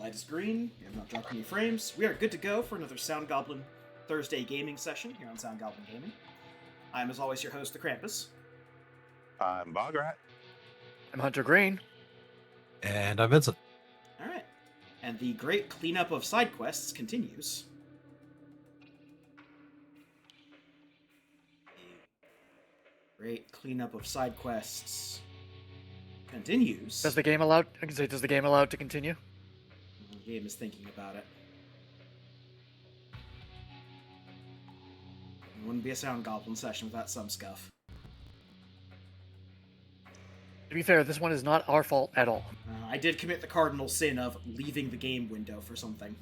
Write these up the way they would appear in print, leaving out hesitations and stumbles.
Light is green. We have not dropped any frames. We are good to go for another Sound Goblin Thursday gaming session here on Sound Goblin Gaming. I'm, as always, your host, the Krampus. I'm Bograt. I'm Hunter Green. And I'm Vincent. All right. And the great cleanup of side quests continues. Great cleanup of side quests continues. Does the game allow? I can say, does the game allow it to continue? The game is thinking about it. It wouldn't be a Sound Goblin session without some scuff. To be fair, this one is not our fault at all. I did commit the cardinal sin of leaving the game window for something,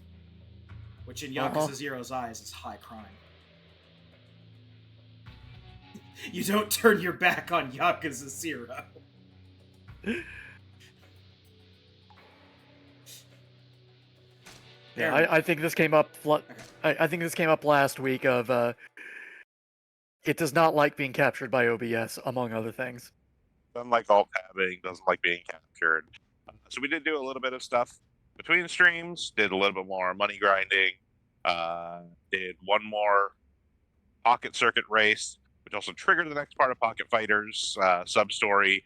which in Yakuza Zero's eyes is high crime. You don't turn your back on Yakuza Zero. Yeah, I think this came up. I think this came up last week. Of it does not like being captured by OBS, among other things. Doesn't like alt tabbing, doesn't like being captured. So we did do a little bit of stuff between streams, did a little bit more money grinding, did one more pocket circuit race, which also triggered the next part of Pocket Fighters sub-story,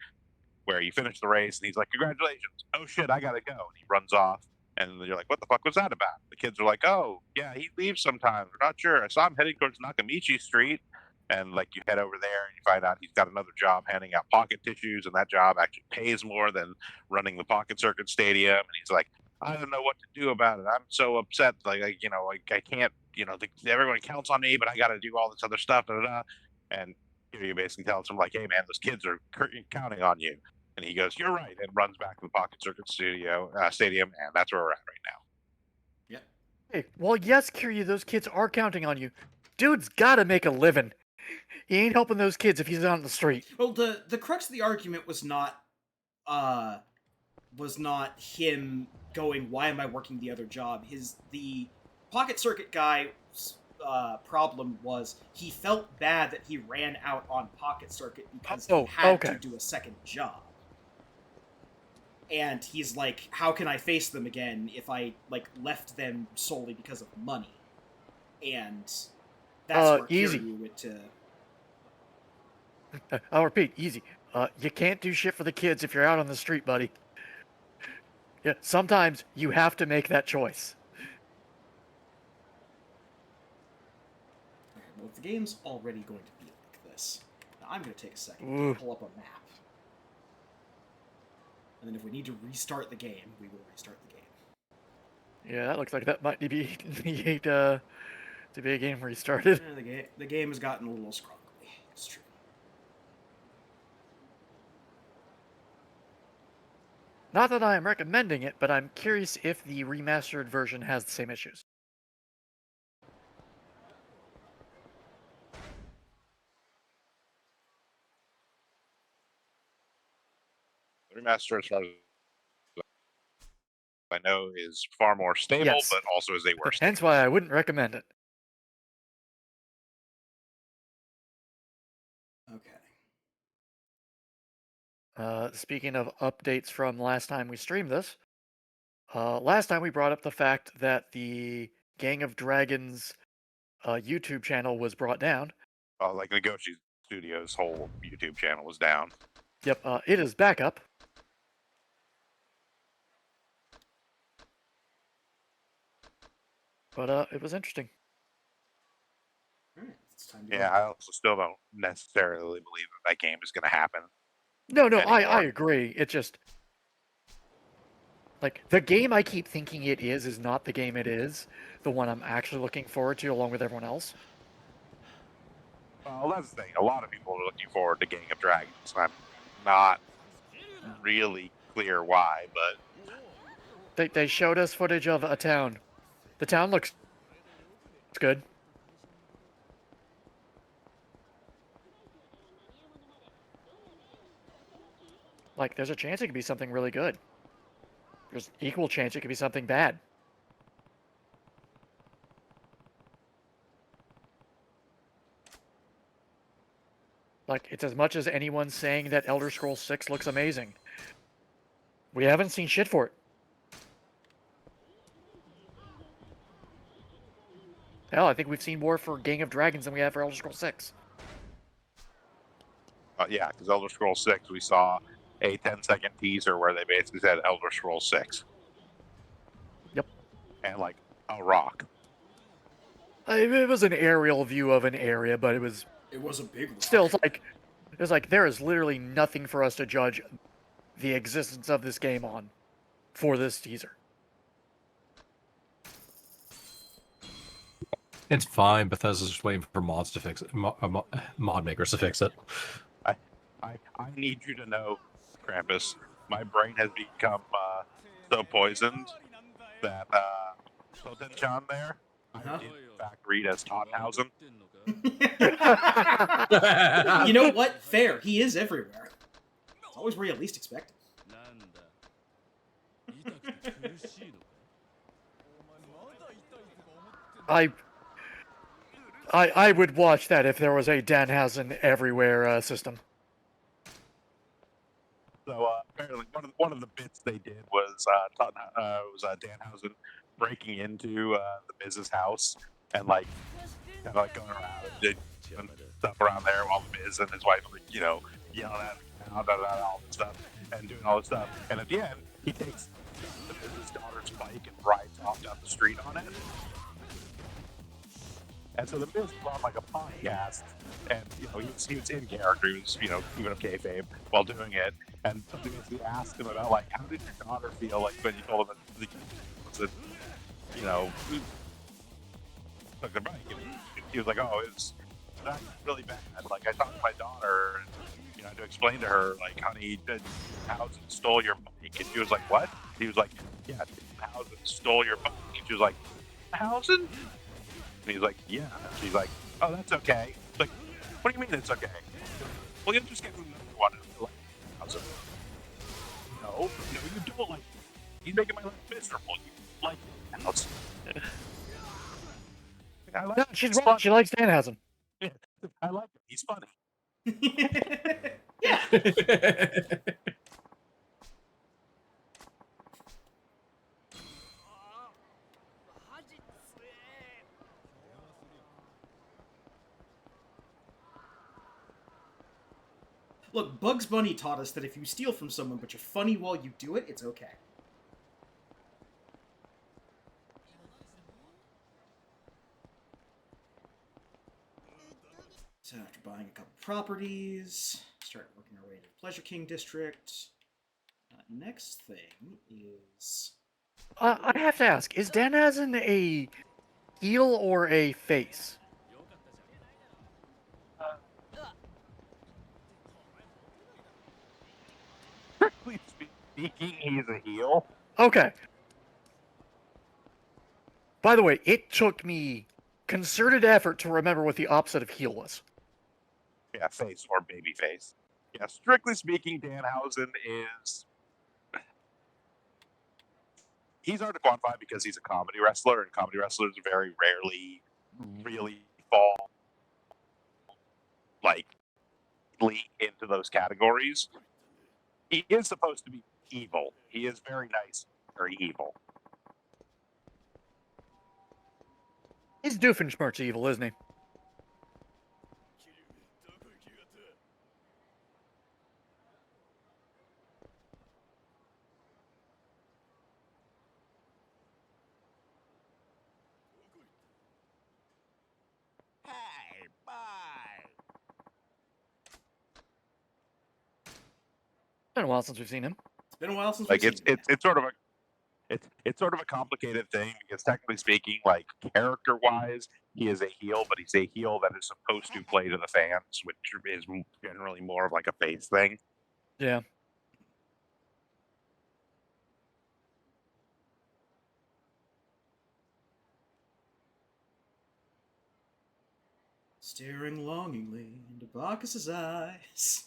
where you finish the race and he's like, congratulations, oh shit, I gotta go. And he runs off, and you're like, what the fuck was that about? The kids are like, oh, yeah, he leaves sometimes, we're not sure. I saw him heading towards Nakamichi Street. And like you head over there and you find out he's got another job handing out pocket tissues, and that job actually pays more than running the Pocket Circuit Stadium. And he's like, I don't know what to do about it. I'm so upset. Like I can't. Everyone counts on me, but I got to do all this other stuff. Da, da, da. And you basically tells him like, hey man, those kids are counting on you. And he goes, you're right, and runs back to the Pocket Circuit Stadium, and that's where we're at right now. Yep. Hey, well, yes, Kiryu, those kids are counting on you. Dude's gotta make a living. He ain't helping those kids if he's on the street. Well, the crux of the argument was not him going, why am I working the other job? The Pocket Circuit guy's problem was he felt bad that he ran out on Pocket Circuit because he had to do a second job. And he's like, how can I face them again if I left them solely because of money? And that's where Kiryu went to... I'll repeat, easy. You can't do shit for the kids if you're out on the street, buddy. Yeah, sometimes you have to make that choice. Okay, well, if the game's already going to be like this, now I'm going to take a second to pull up a map. And then if we need to restart the game, we will restart the game. Yeah, that looks like that might be to be a game restarted. Yeah, the game has gotten a little scrumbly. It's true. Not that I am recommending it, but I'm curious if the remastered version has the same issues. The remaster, as far as I know, is far more stable, yes, but also is a worse. Hence why I wouldn't recommend it. Okay. Speaking of updates from last time we streamed this, last time we brought up the fact that the Gang of Dragons YouTube channel was brought down. Like Nagoshi Studios' whole YouTube channel was down. Yep, it is back up. But it was interesting. Alright, it's time to go. I also still don't necessarily believe that game is going to happen. No, I agree. It just... like, the game I keep thinking it is not the game it is. The one I'm actually looking forward to along with everyone else. Well, that's the thing. A lot of people are looking forward to Gang of Dragons. I'm not really clear why, but... They showed us footage of a town. The town looks good. Like, there's a chance it could be something really good. There's equal chance it could be something bad. Like, it's as much as anyone saying that Elder Scrolls 6 looks amazing. We haven't seen shit for it. Hell, I think we've seen more for Gang of Dragons than we have for Elder Scrolls 6. Yeah, because Elder Scrolls 6, we saw a 10-second teaser where they basically said Elder Scrolls 6. Yep. And, like, a rock. It was an aerial view of an area, but it was It was a big rock. still it's like there is literally nothing for us to judge the existence of this game on for this teaser. It's fine. Bethesda's just waiting for mods to fix it. Mod makers to fix it. I need you to know, Krampus, my brain has become so poisoned that Soten-chan there, I did in fact read as Tottenhausen. You know what? Fair. He is everywhere. It's always where you least expect him. I would watch that if there was a Danhausen everywhere system. So apparently, one of the bits they did was Danhausen breaking into the Miz's house and like kind of like going around and doing stuff around there while the Miz and his wife like yelling at him, all this stuff and doing all this stuff. And at the end, he takes the Miz's daughter's bike and rides off down the street on it. And so the Miz was on like a podcast, and he was in character. He was even a kayfabe while doing it. And somebody basically asked him about like, how did your daughter feel like when you told him that took the bike? And he was like, oh, it's not really bad. Like I talked to my daughter, and I had to explain to her like, honey, Hausen stole your bike, and she was like, what? He was like, yeah, Hausen stole your bike, and she was like, Hausen? And he's like, yeah. And she's like, oh, that's okay. It's like, what do you mean it's okay? Well, you'll just get another one. Like, no, you don't like. He's making my life miserable. You like Hausen. No, she's right. Fun. She likes Danhausen. Yeah, I like him. He's funny. Yeah. Look, Bugs Bunny taught us that if you steal from someone but you're funny while you do it, it's okay. So after buying a couple properties, start working our way to the Pleasure King district. Next thing is... I have to ask, is Danhausen a heel or a face? Strictly speaking, he's a heel. Okay. By the way, it took me concerted effort to remember what the opposite of heel was. Yeah, face or baby face. Yeah, strictly speaking, Danhausen is... He's hard to quantify because he's a comedy wrestler, and comedy wrestlers very rarely really fall like into those categories. He is supposed to be evil. He is very nice, very evil. He's Doofenshmirtz evil, isn't he? Hey, bye. It's been a while since we've seen him. It's been a while since Like we've seen him. it's sort of a complicated thing because technically speaking, like character-wise, he is a heel, but he's a heel that is supposed to play to the fans, which is generally more of like a face thing. Yeah. Staring longingly into Bacchus's eyes,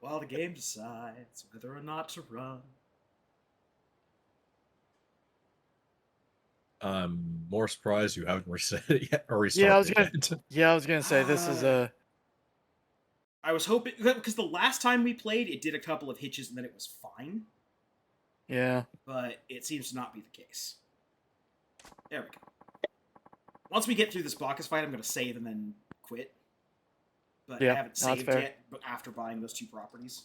while the game decides whether or not to run. I'm more surprised you haven't reset it yet or restarted I was gonna say this is a. I was hoping because the last time we played, it did a couple of hitches and then it was fine. Yeah. But it seems to not be the case. There we go. once we get through this Bacchus fight, I'm going to save and then quit. But Yeah, I haven't no, that's saved fair. yet but after buying those 2 properties.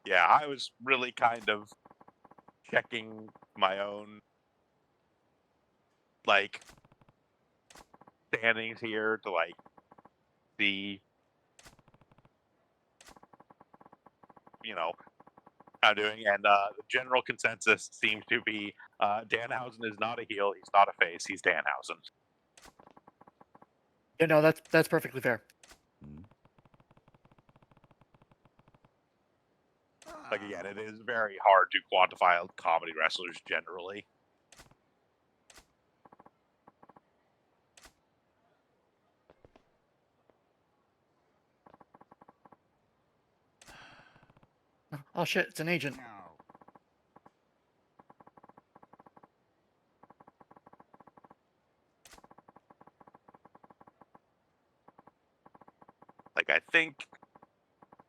Yeah, I was really kind of checking my own, like, standings here to, like, see, you know, how I'm doing. And the general consensus seems to be Danhausen is not a heel, he's not a face, he's Danhausen. Yeah, no, that's perfectly fair. Like, again, it is very hard to quantify comedy wrestlers generally. Oh shit, it's an agent. Like, I think,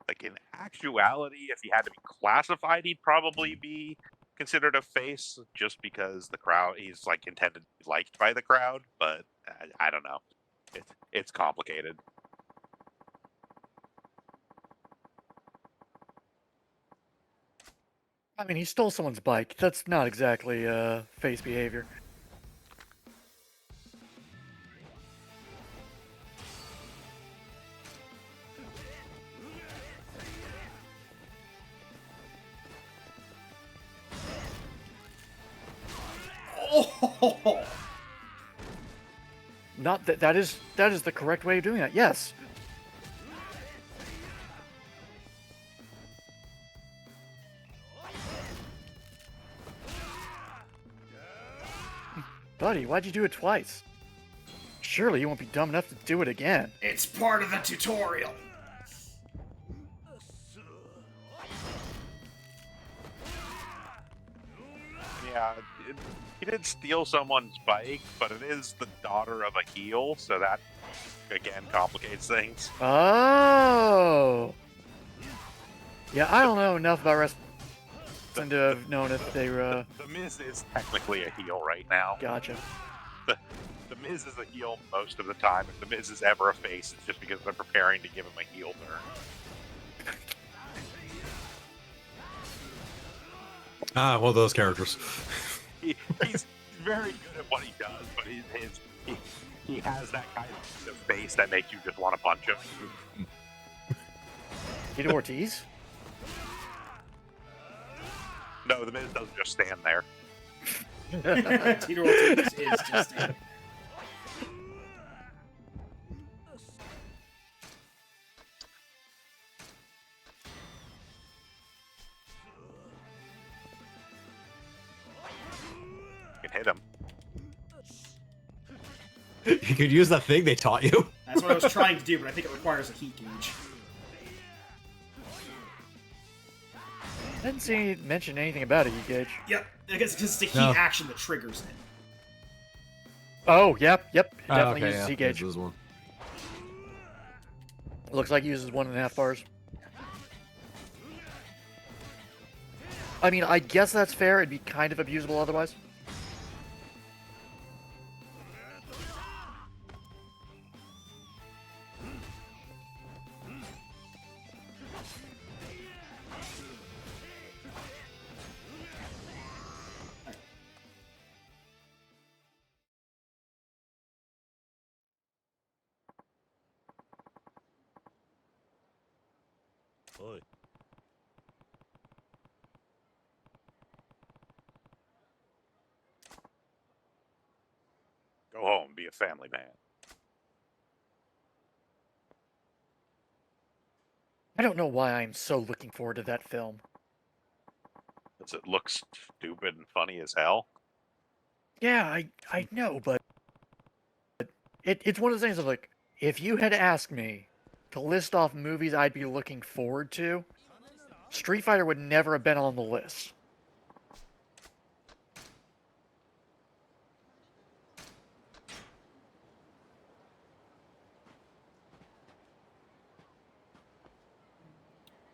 like, in actuality, if he had to be classified, he'd probably be considered a face just because the crowd, he's, like, intended to be liked by the crowd, but I don't know. It's complicated. I mean, he stole someone's bike. That's not exactly face behavior. Oh! Not that is the correct way of doing that. Yes. Buddy, why'd you do it twice? Surely you won't be dumb enough to do it again. It's part of the tutorial. Yeah, he did steal someone's bike, but it is the daughter of a heel, so that, again, complicates things. Oh. Yeah, I don't know enough about wrestling to have known if they were. The Miz is technically a heel right now. Gotcha. The Miz is a heel most of the time. If the Miz is ever a face, it's just because they're preparing to give him a heel turn. Ah, well, those characters. He's very good at what he does, but he has that kind of face that makes you just want to punch him. Tito Ortiz? No, the Miz doesn't just stand there. Tito Ortiz is just a... You can hit him. You could use that thing they taught you. That's what I was trying to do, but I think it requires a heat gauge. I didn't see you mention anything about it, gauge. Yep, I guess it's the heat No. action that triggers it. Oh, yep. It Oh, definitely okay, uses yeah. C-gauge. This is one. Looks like it uses 1.5 bars. I mean, I guess that's fair. It'd be kind of abusable otherwise. Go home, be a family man. I don't know why I'm so looking forward to that film. Does it look stupid and funny as hell? Yeah, I know, but it's one of those things of like, if you had asked me to list off movies I'd be looking forward to, Street Fighter would never have been on the list.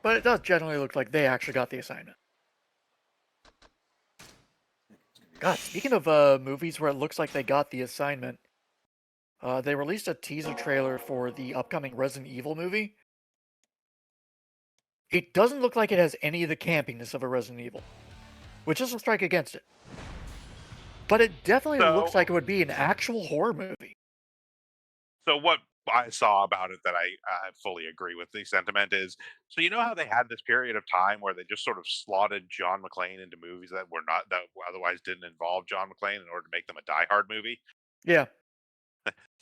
But it does generally look like they actually got the assignment. God, speaking of movies where it looks like they got the assignment, they released a teaser trailer for the upcoming Resident Evil movie. It doesn't look like it has any of the campiness of a Resident Evil, which is a strike against it. But it definitely looks like it would be an actual horror movie. So what I saw about it that I fully agree with the sentiment is, so you know how they had this period of time where they just sort of slotted John McClane into movies that were not, that otherwise didn't involve John McClane in order to make them a Die Hard movie? Yeah.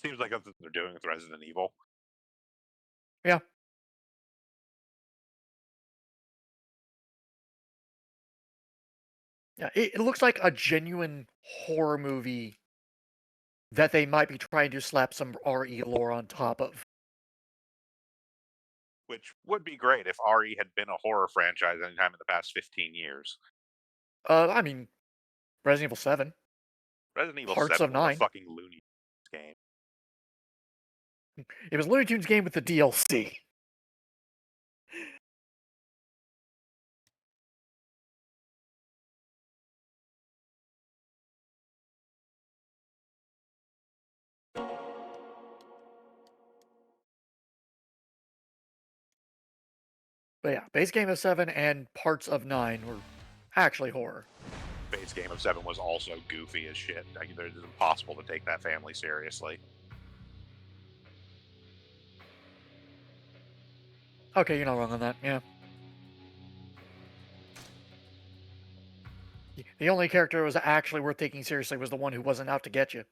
Seems like that's what they're doing with Resident Evil. Yeah. Yeah, it looks like a genuine horror movie that they might be trying to slap some RE lore on top of. Which would be great if RE had been a horror franchise anytime in the past 15 years. I mean, Resident Evil 7. Resident Evil Parts 7 of was a 9. fucking Looney Tunes game. It was Looney Tunes game with the DLC. But yeah, base game of 7 and parts of 9 were actually horror. Base game of 7 was also goofy as shit. Like, it's impossible to take that family seriously. Okay, you're not wrong on that, yeah. The only character that was actually worth taking seriously was the one who wasn't out to get you.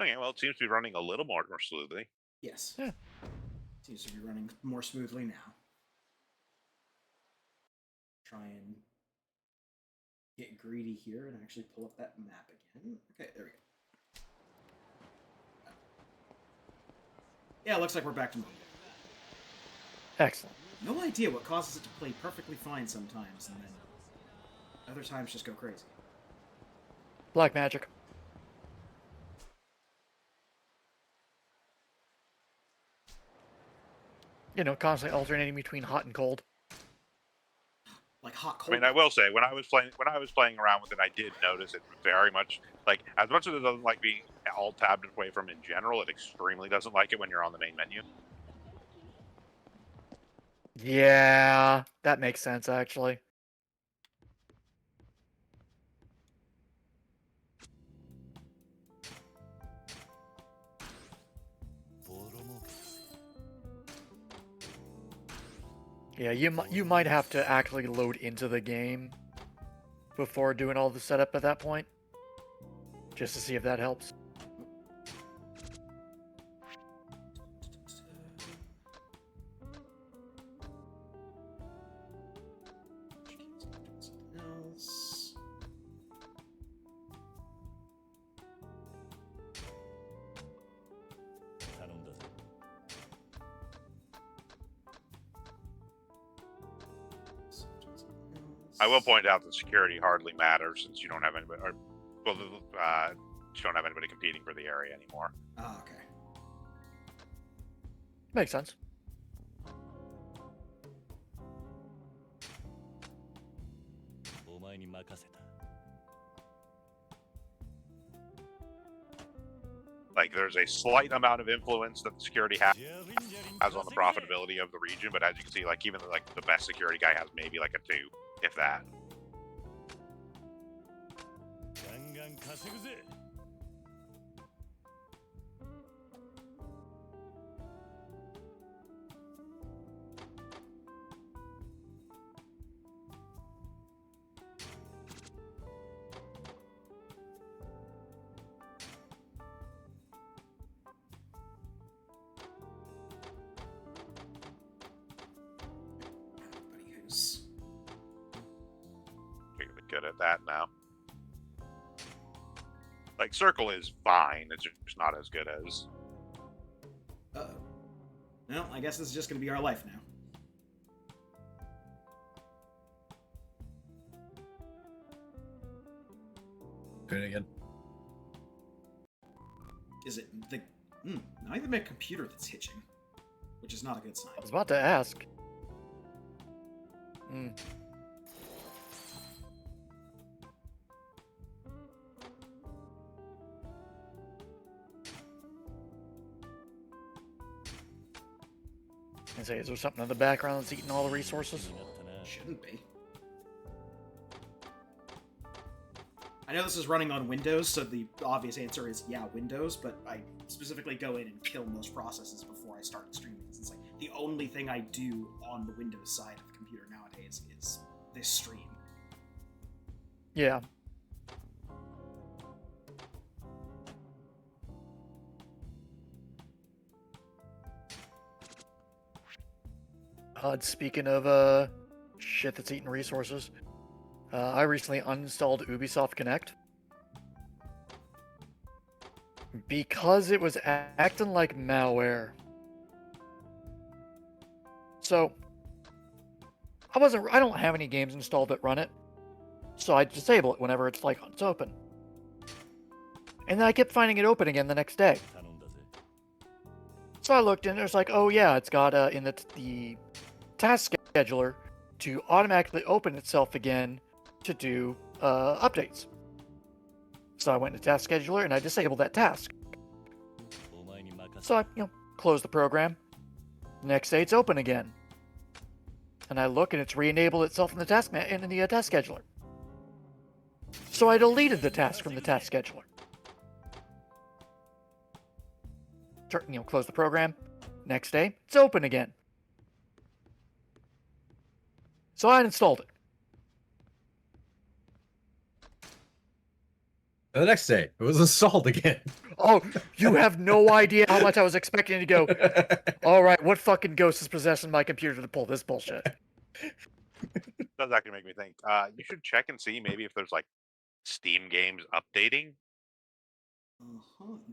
Okay, well, it seems to be running a little more smoothly. Yes. Yeah. Seems to be running more smoothly now. Try and get greedy here and actually pull up that map again. Okay, there we go. Yeah, it looks like we're back to normal. Excellent. No idea what causes it to play perfectly fine sometimes, and then other times just go crazy. Black magic. You know, constantly alternating between hot and cold. Like hot I cold. mean, I will say when I was playing around with it, I did notice it very much, like, as much as it doesn't like being all tabbed away from in general, it extremely doesn't like it when you're on the main menu. Yeah, that makes sense, actually. Yeah, you might have to actually load into the game before doing all the setup at that point, just to see if that helps. Else. I will point out that security hardly matters since you don't have anybody, or well, you don't have anybody competing for the area anymore. Oh, okay. Makes sense. Like, there's a slight amount of influence that the security has on the profitability of the region, but as you can see, like, even like the best security guy has maybe like a 2, if that. Everybody who's Really good at that now. Like, Circle is fine, it's just not as good as. Uh-oh. Well, I guess this is just going to be our life now. Doing it again. Is it the Not even my computer that's hitching, which is not a good sign. I was about to ask. I say, is there something in the background that's eating all the resources? Shouldn't be. I know this is running on Windows, so the obvious answer is yeah, Windows, but I specifically go in and kill most processes before I start streaming. It's like the only thing I do on the Windows side of the computer nowadays is this stream. Yeah. Speaking of shit that's eating resources, I recently uninstalled Ubisoft Connect because it was acting like malware. So I don't have any games installed that run it, so I disable it whenever it's open. And then I kept finding it open again the next day. So I looked and there's like, oh yeah, it's got in the task scheduler to automatically open itself again to do updates. So I went to task scheduler and I disabled that task. So I, closed the program. The next day it's open again. And I look and it's re-enabled itself in the task task scheduler. So I deleted the task from the task scheduler. Close the program. Next day, it's open again. So I uninstalled it. And the next day, it was installed again. Oh, you have no idea how much I was expecting to go, all right, what fucking ghost is possessing my computer to pull this bullshit? Does actually make me think. You should check and see maybe if there's like Steam games updating.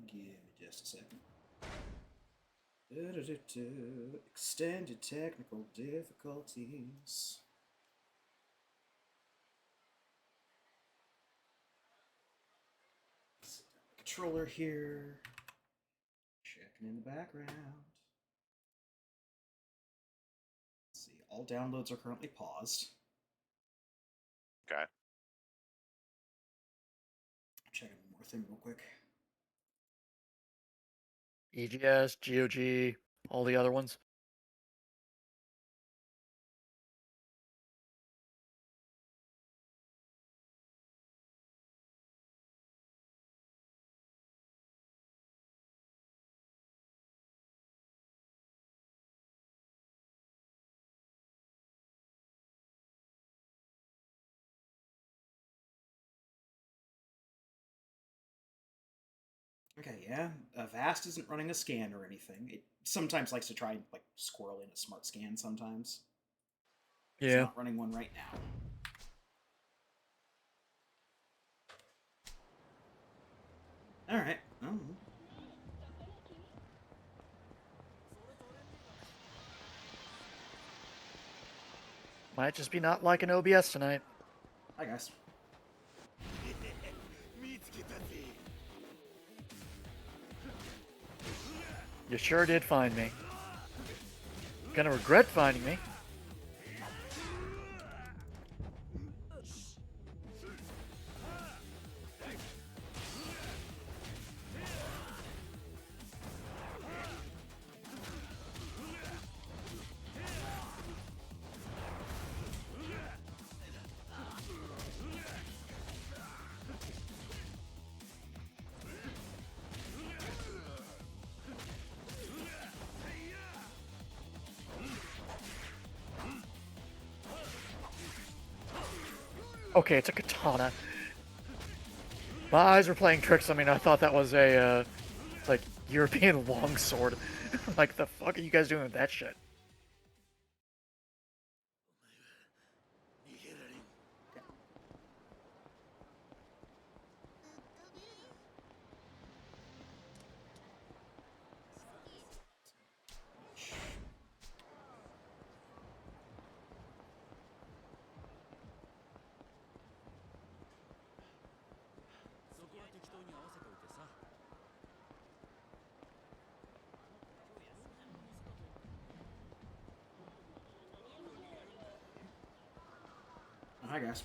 Give me just a second. Extended technical difficulties. Controller here. Checking in the background. Let's see, all downloads are currently paused. Okay. Checking one more thing real quick. EGS, GOG, all the other ones. Okay, yeah. Avast isn't running a scan or anything. It sometimes likes to try and squirrel in a smart scan sometimes. It's not running one right now. Alright. Oh. Might just be not liking OBS tonight. Hi, guys. You sure did find me. Gonna regret finding me. Okay, it's a katana. My eyes were playing tricks on me, and I thought that was a, European longsword. Like, the fuck are you guys doing with that shit? I guess.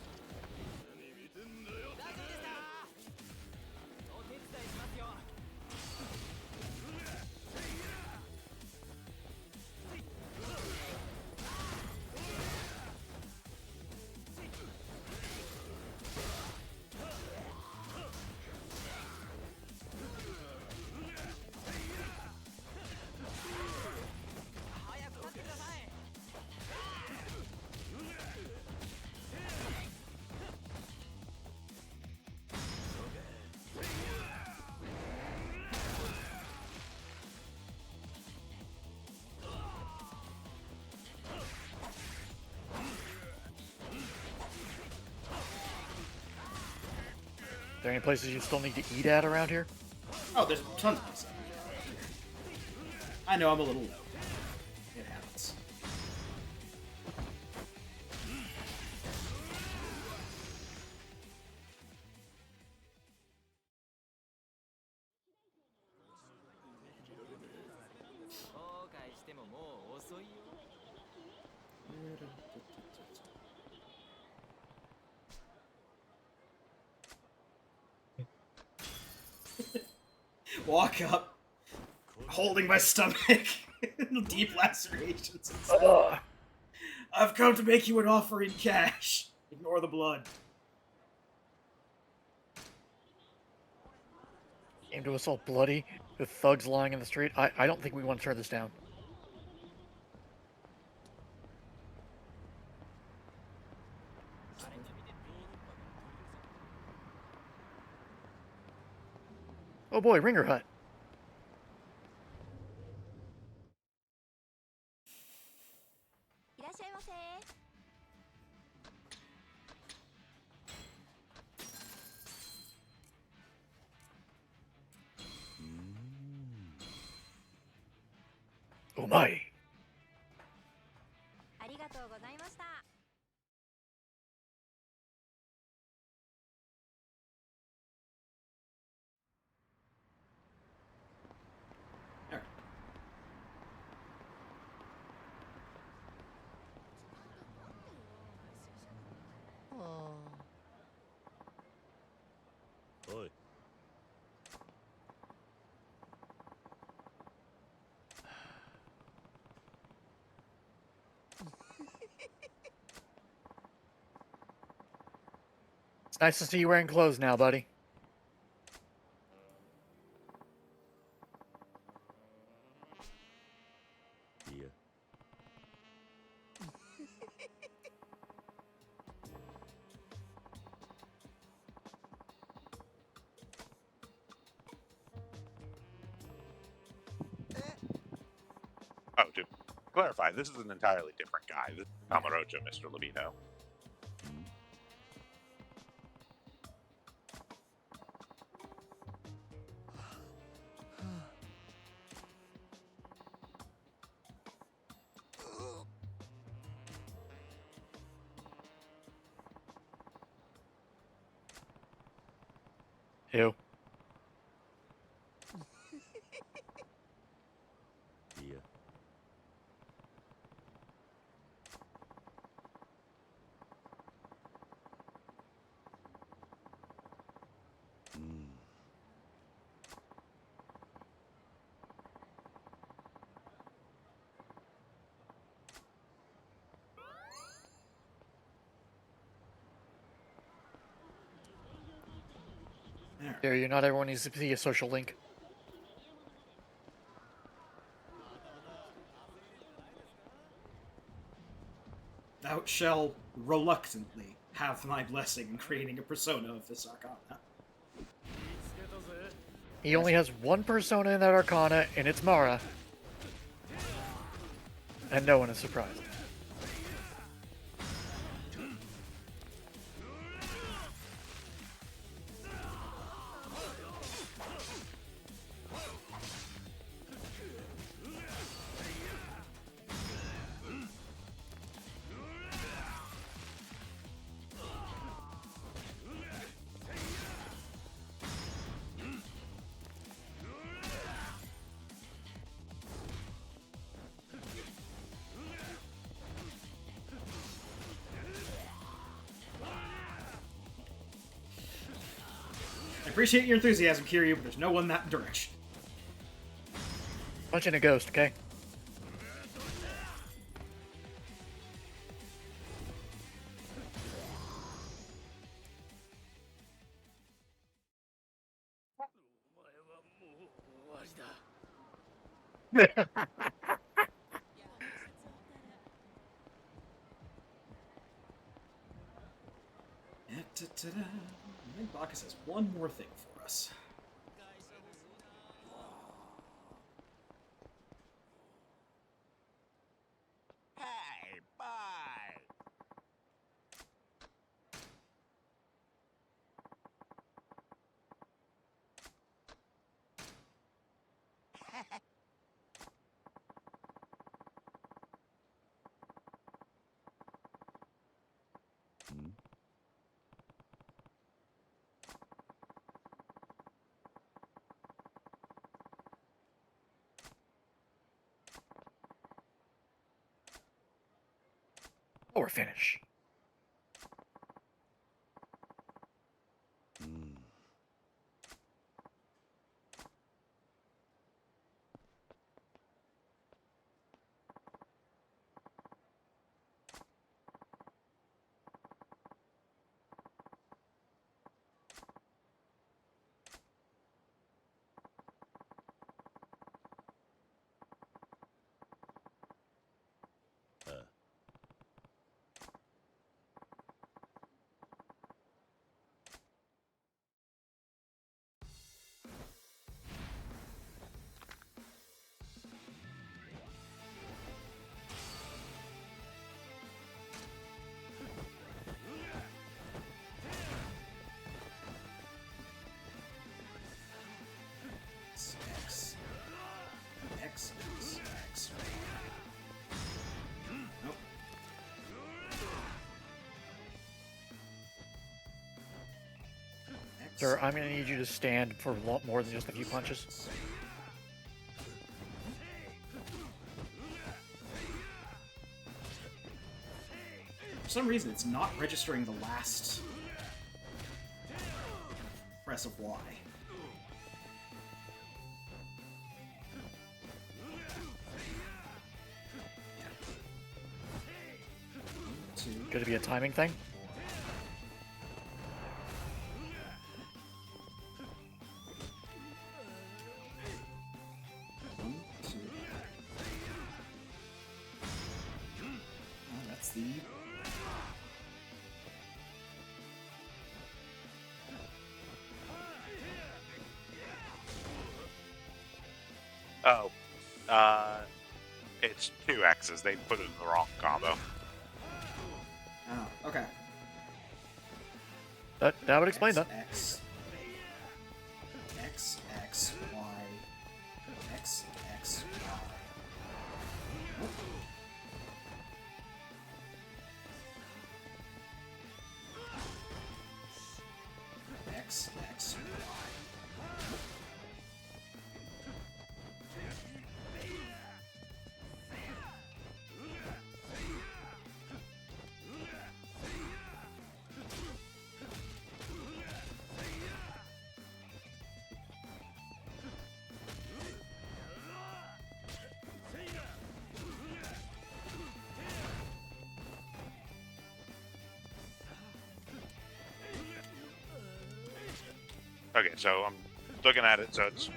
Are there any places you still need to eat at around here? Oh, there's tons of places. I know I'm a little low. It happens. Walk up, holding my stomach, deep lacerations. Ugh. I've come to make you an offer in cash. Ignore the blood. Came to us all bloody, with thugs lying in the street. I don't think we want to turn this down. Oh boy, Ringer Hut. Oh my. There. Oi. It's nice to see you wearing clothes now, buddy. Yeah. Oh, to clarify, this is an entirely different guy. This is Kamarocho, Mr. Levino. Ew. Yeah. Mm. There. There, you not everyone needs to see a social link. Thou shall reluctantly have my blessing in creating a persona of this arcana. He only has one persona in that arcana, and it's Mara. And no one is surprised. appreciate your enthusiasm, Kiryu, but there's no one that direction. Punch in a ghost, okay? Ta-ta-da. I think Bacchus has one more thing for us. Hey, bye. Hmm? Or finish. Hmm. X, X, X, X. Nope. X. Sir, I'm gonna need you to stand for a lot more than just a few punches. For some reason, it's not registering the last press of Y. Two. Could it be a timing thing? One, two. Oh, that's the. Oh, it's 2 X's. They put it in the wrong combo. Oh, okay. That would explain that. X, X, X, Y, X, X, Y. Nope. X, X, Y. Okay, so I'm looking at it. So it's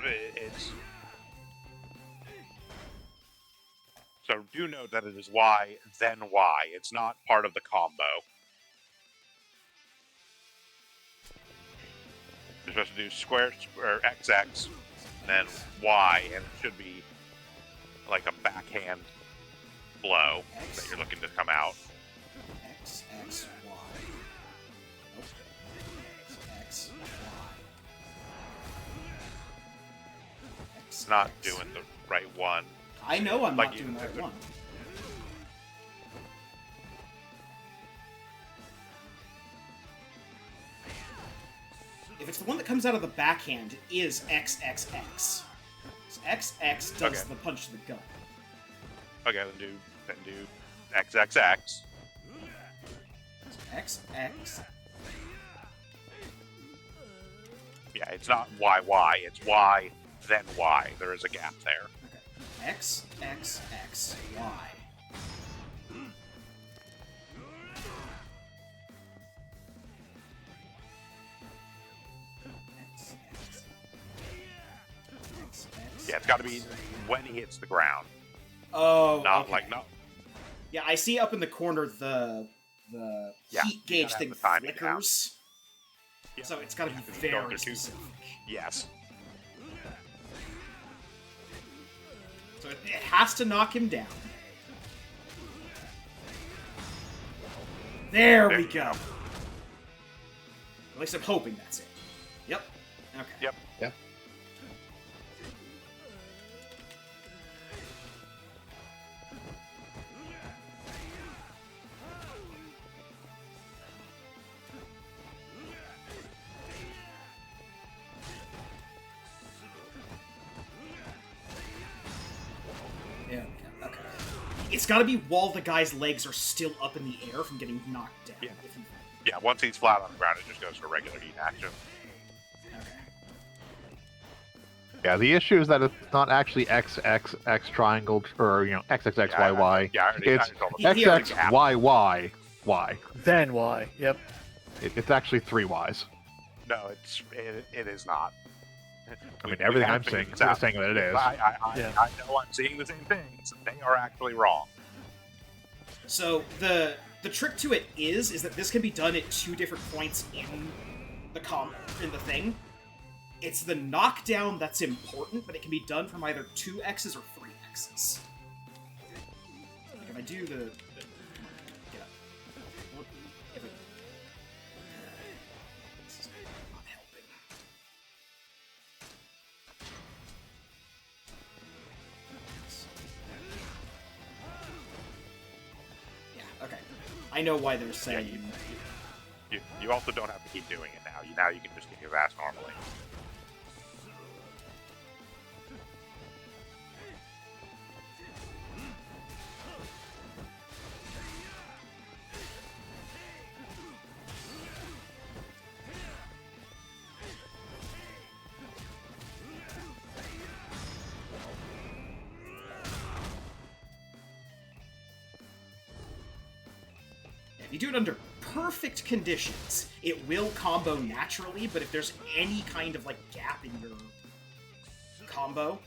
so do note that it is Y then Y. It's not part of the combo. You're supposed to do square or XX, and then Y, and it should be like a backhand blow that you're looking to come out. X, X, Y. Nope. X, Y. X, It's not X. doing the right one. I know I'm Like not you- doing the right one. If it's the one that comes out of the backhand, it is XXX. So XX does Okay. the punch to the gut. Okay, then do XXX. So XX. Yeah, it's not why, it's why, then why. There is a gap there. Okay. X, X, X, Y. X, X. X, X, Yeah, it's got to be X. when he hits the ground. Oh, Not okay. like, no. Yeah, I see up in the corner the Yeah, heat you gauge gotta have thing the timing down. flickers. Yeah. So it's got to be Because you're going very through two- specific. Yes. So it has to knock him down. There we go. At least I'm hoping that's it. Yep. Okay. Yep. Yeah. There we go. Okay. It's got to be while the guy's legs are still up in the air from getting knocked down. Yeah. If he... Yeah, once he's flat on the ground, it just goes for regular heat action. Okay. Yeah, the issue is that it's not actually X X X triangle or X X X Y Y. Yeah, I already It's told him. He- X he already X got it. Y Y Y. Then why? Yep. It's actually 3 Ys. No, it is not. I mean, everything I'm saying is saying that it is. Yeah. I know I'm seeing the same things. They are actually wrong. So the trick to it is that this can be done at 2 different points in the thing. It's the knockdown that's important, but it can be done from either 2 X's or 3 X's. Like if I do the get up. If it, this is not helping. Yeah. Okay. I know why they're saying. You also don't have to keep doing it now. Now you can just kick his ass normally. If you do it under perfect conditions, it will combo naturally, but if there's any kind of, like, gap in your combo,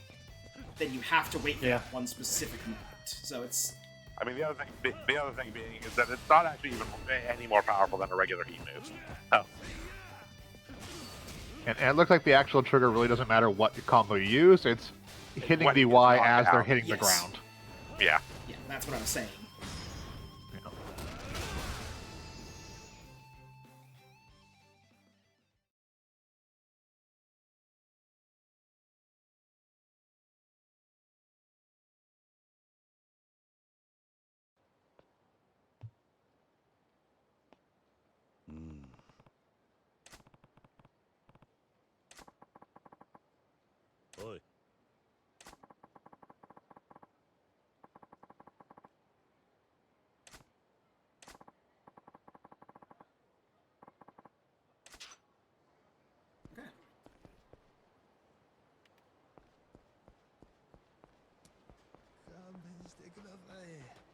then you have to wait for Yeah. that one specific moment. So it's... I mean, the other thing being is that it's not actually even any more powerful than a regular heat move. Oh, And it looks like the actual trigger really doesn't matter what combo you use. It's hitting when the it gets Y knocked as they're out. hitting the Yes. ground. yeah. Yeah, that's what I was saying. Mm. Oi. Okay.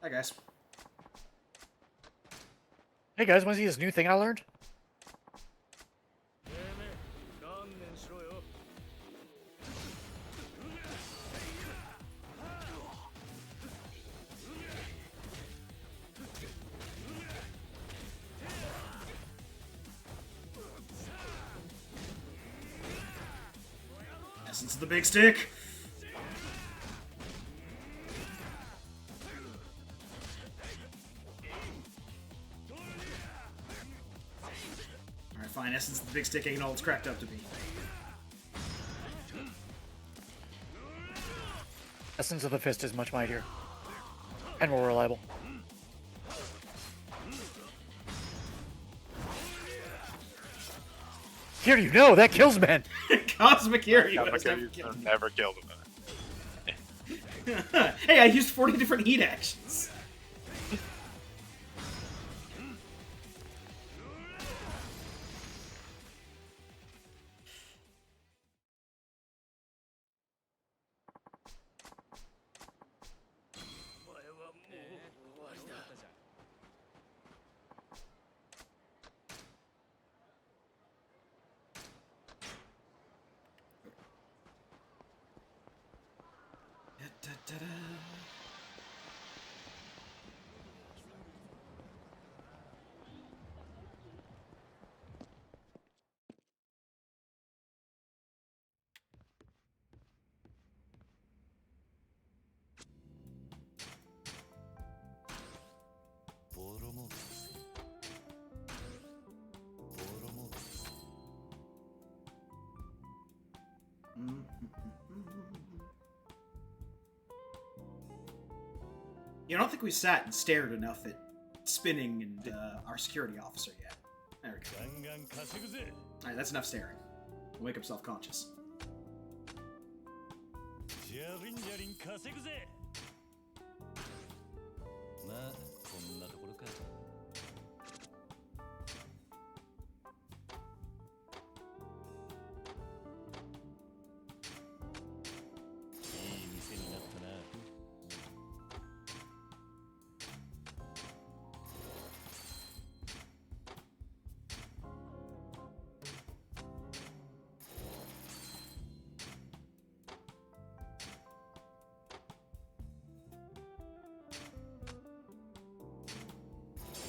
Hi, guys. Hey guys, want to see this new thing I learned? Essence of the big stick. Alright, fine. Essence of the big stick ain't all it's cracked up to be. Essence of the Fist is much mightier. And more reliable. Here you know, that kills men! Cosmic Kiryu Yeah, has never you've killed me. never killed him. Hey, I used 40 different heat actions. Ta-da. You don't think we sat and stared enough at Spinning and our security officer yet. There we go. Alright, that's enough staring. I'll make him self-conscious. じゃりんじゃりん稼ぐぜ。まあこんなところか。いい店になったな。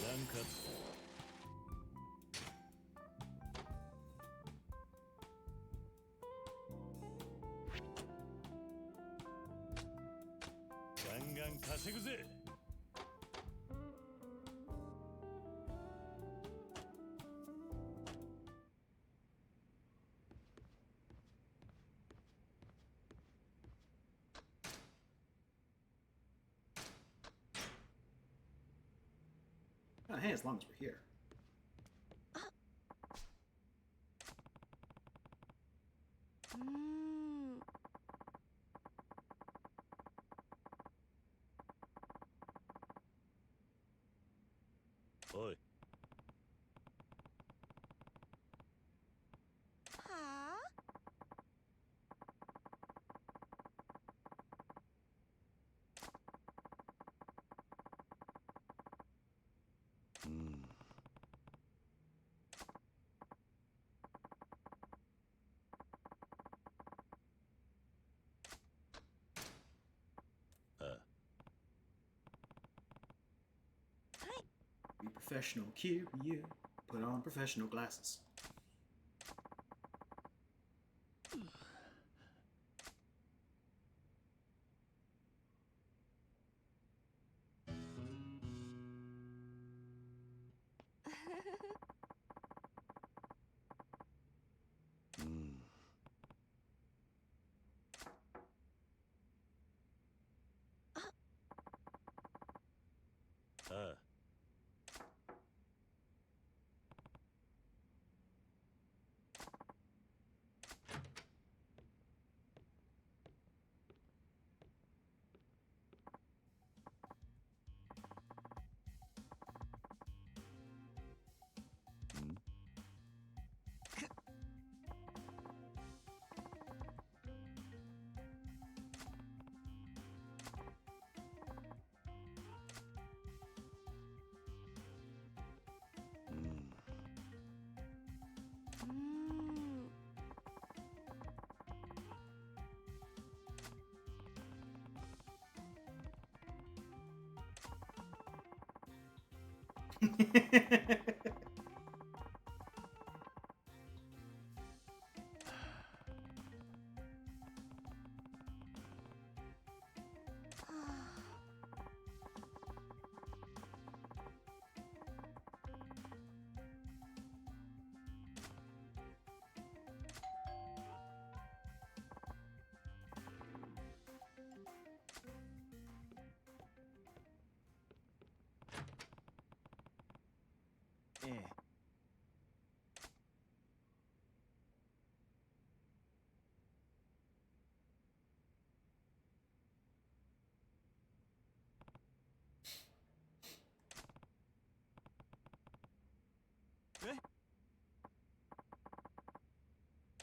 ランクアップ。ガンガン稼ぐぜ。Oh, hey, as long as we're here. おい。うん。ああ。 Be professional, Kiryu. Put on professional glasses.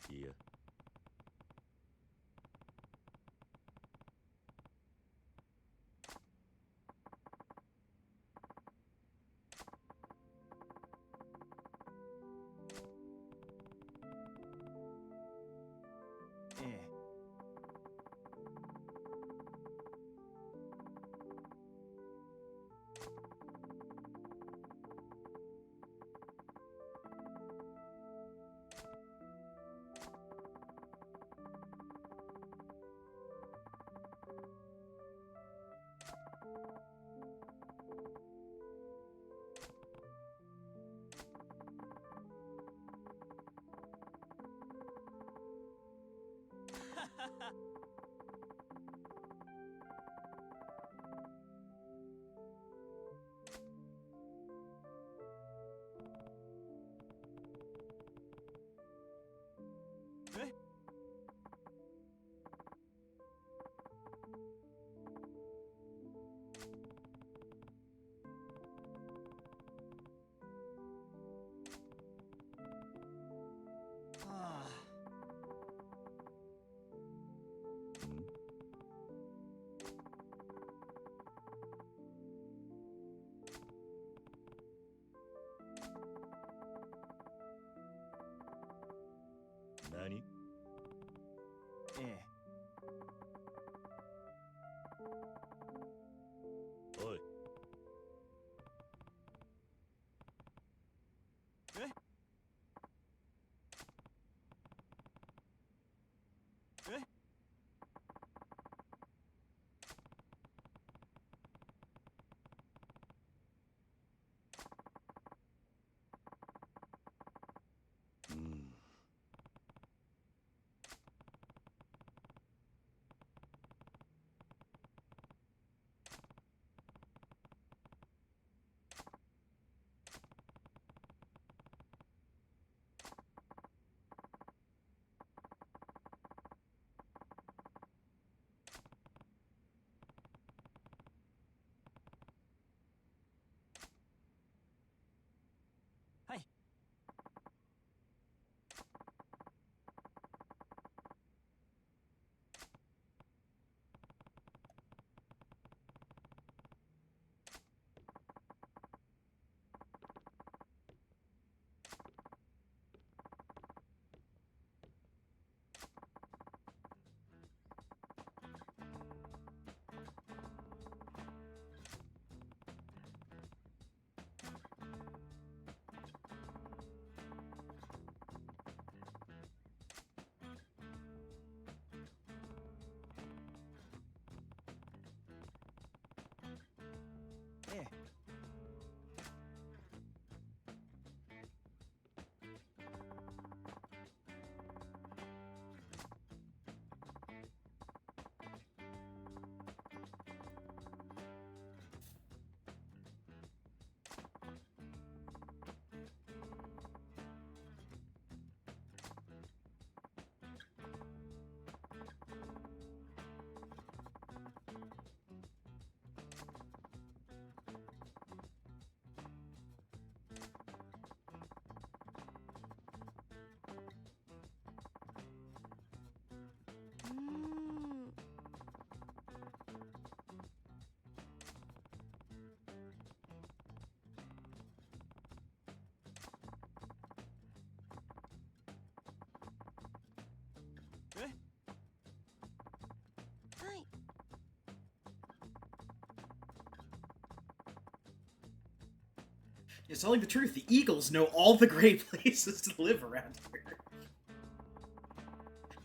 Yeah. It's telling the truth. The Eagles know all the great places to live around here.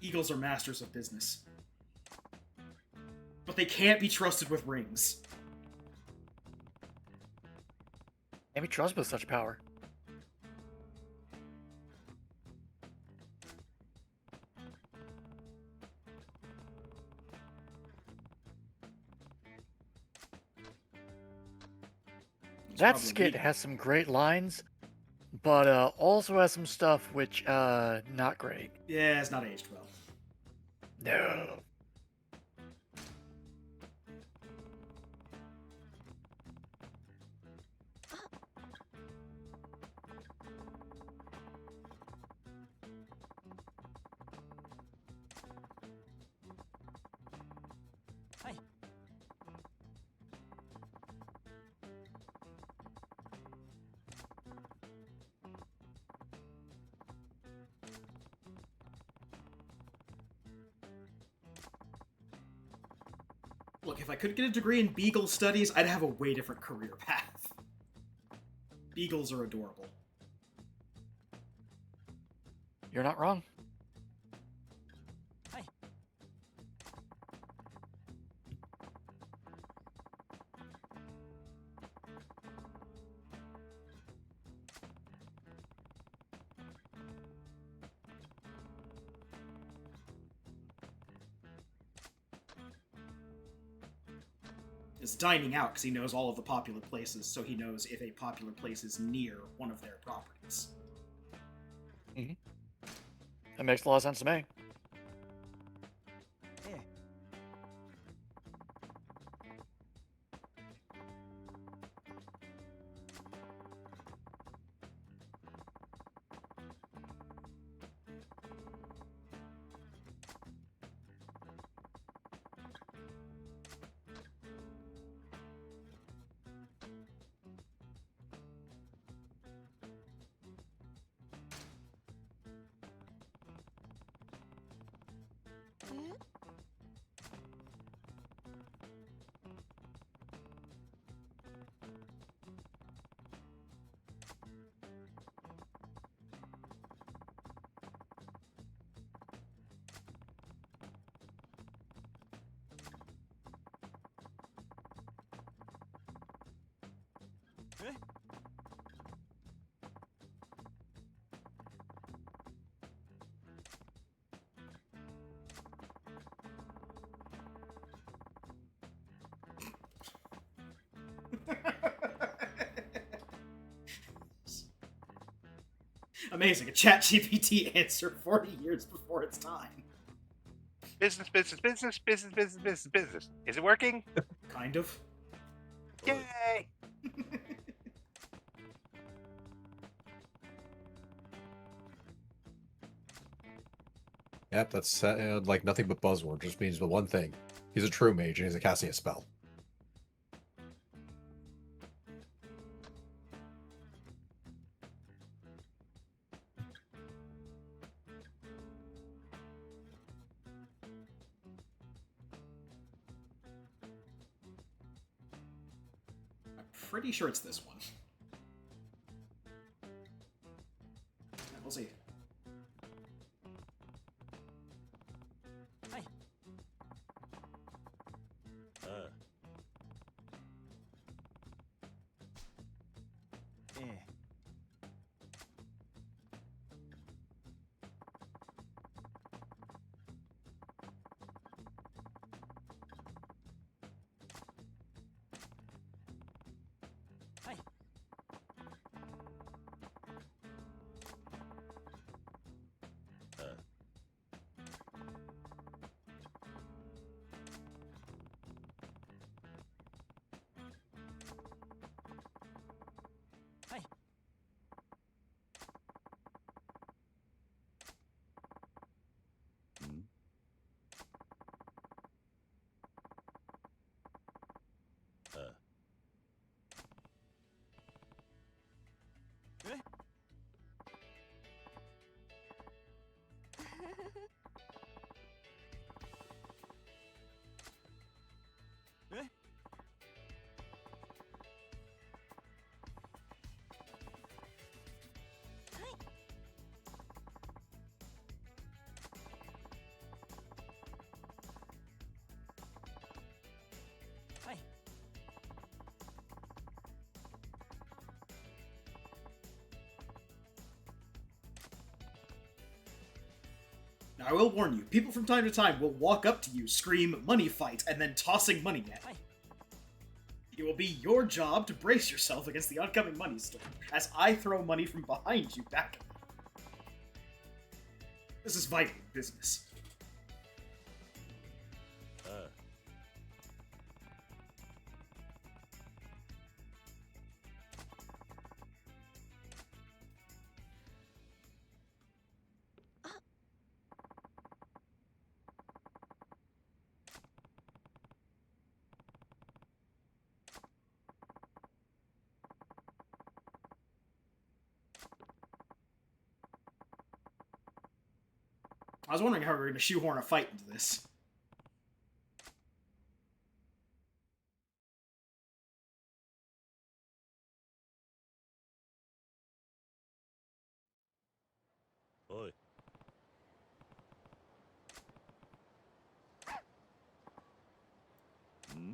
Eagles are masters of business. But they can't be trusted with rings. Can't be trusted with such power. It's That probably skit me. has some great lines, but also has some stuff which, not great. Yeah, it's not aged well. No. Look, if I could get a degree in Beagle studies, I'd have a way different career path. Beagles are adorable. You're not wrong. Is dining out because he knows all of the popular places, so he knows if a popular place is near one of their properties. That makes a lot of sense to me. Amazing, a chat GPT answer 40 years before its time. Business, business, business, business, business, business, business. Is it working? Kind of. Yay! Yep, that's like nothing but buzzword. Just means the one thing. He's a true mage and he's casting a spell. I'm pretty sure it's this one. We'll see. Now, I will warn you, people from time to time will walk up to you, scream, "money fight," and then tossing money at you. It will be your job to brace yourself against the oncoming money storm, as I throw money from behind you back at you. This is vital business. I was wondering how we were going to shoehorn a fight into this. Oi. Hmm?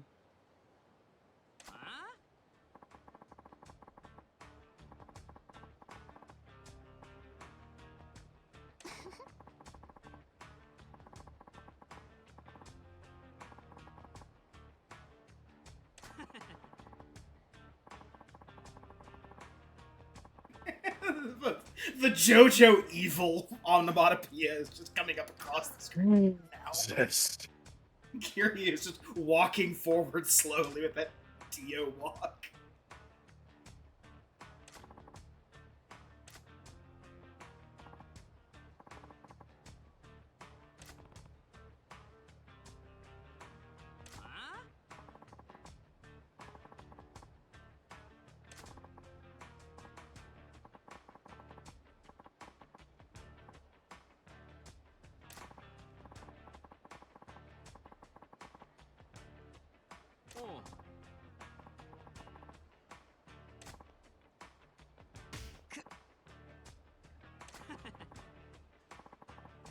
the JoJo evil onomatopoeia is just coming up across the screen now. Jesus. Kiryu is just walking forward slowly with that Dio walk.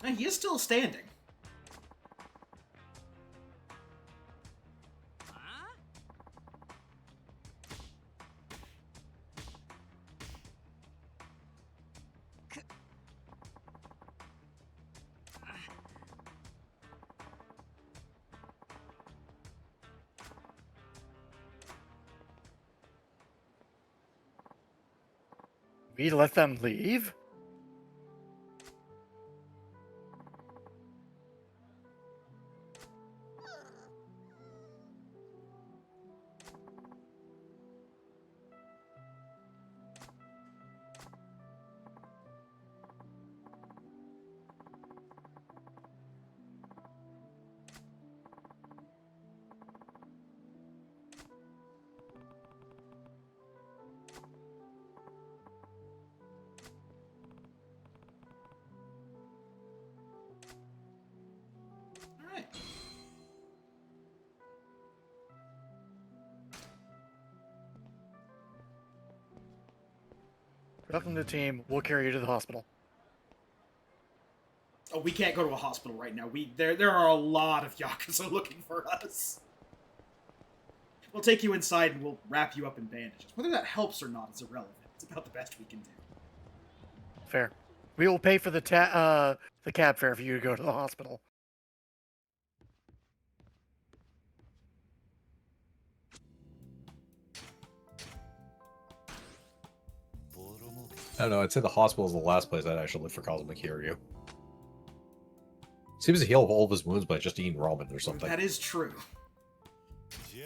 And he is still standing. We let them leave? Alright. Welcome to the team. We'll carry you to the hospital. Oh, we can't go to a hospital right now. There are a lot of Yakuza looking for us. We'll take you inside and we'll wrap you up in bandages. Whether that helps or not is irrelevant. It's about the best we can do. Fair. We will pay for the cab fare for you to go to the hospital. I don't know, I'd say the hospital is the last place I'd actually look for Cosmic Kiryu. Seems to heal all of his wounds by just eating ramen or something. That is true. He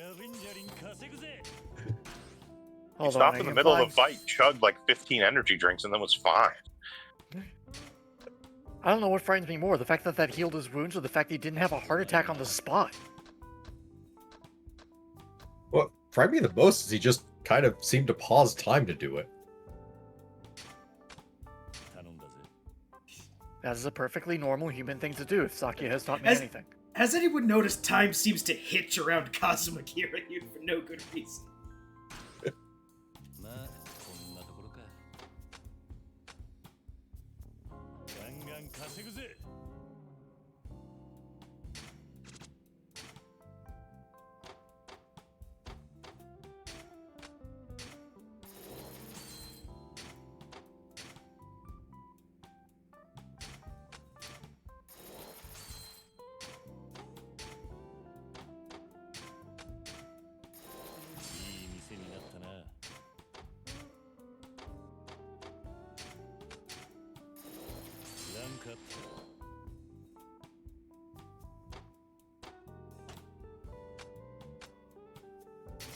stopped in the middle of the fight, chugged like 15 energy drinks, and then was fine. I don't know what frightens me more, the fact that that healed his wounds or the fact that he didn't have a heart attack on the spot. What frightened me the most is he just kind of seemed to pause time to do it. That is a perfectly normal human thing to do if Sakia has taught me anything. Has anyone noticed time seems to hitch around Kazuma Kiryu for no good reason? かった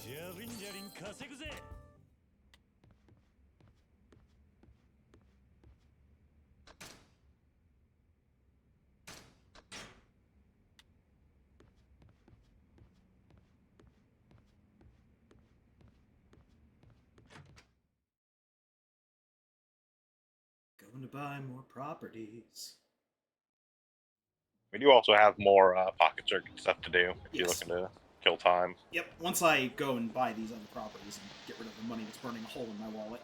じゃりんじゃりん稼ぐぜ Going to buy more properties. We do also have more pocket circuit stuff to do if you're Yes. looking to kill time. Yep, once I go and buy these other properties and get rid of the money that's burning a hole in my wallet.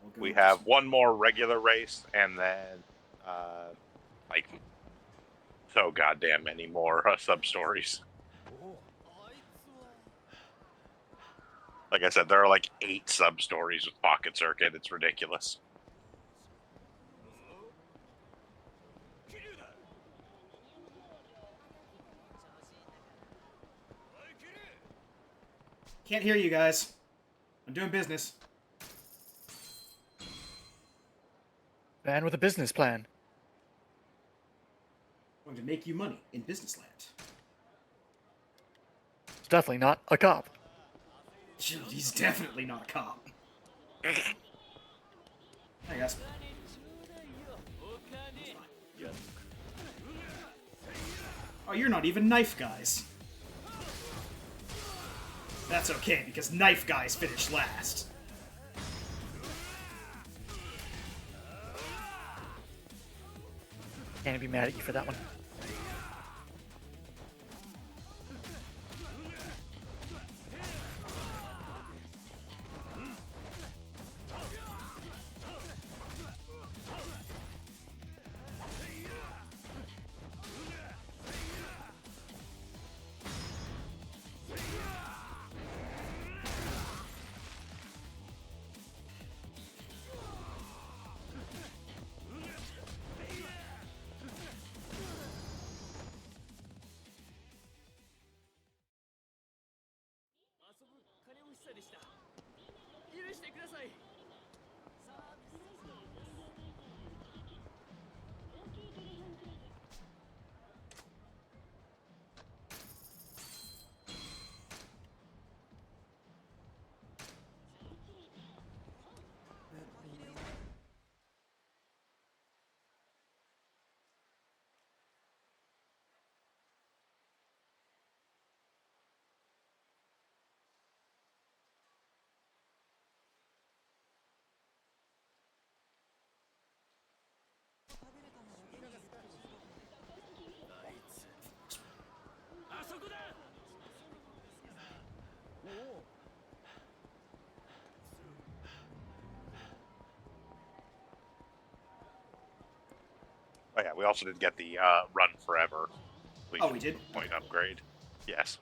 I'll go We and have just- one more regular race, and then like so goddamn many more sub stories. Like I said, there are like 8 sub stories with pocket circuit. It's ridiculous. Can't hear you guys. I'm doing business. Man with a business plan. I'm going to make you money in business land. It's definitely not a cop. He's definitely not a cop. Hey guys. Oh, you're not even knife guys. That's okay, because knife guys finish last. Can't be mad at you for that one. Oh yeah, we also did get the run forever. Oh, we did? Point upgrade. Yes.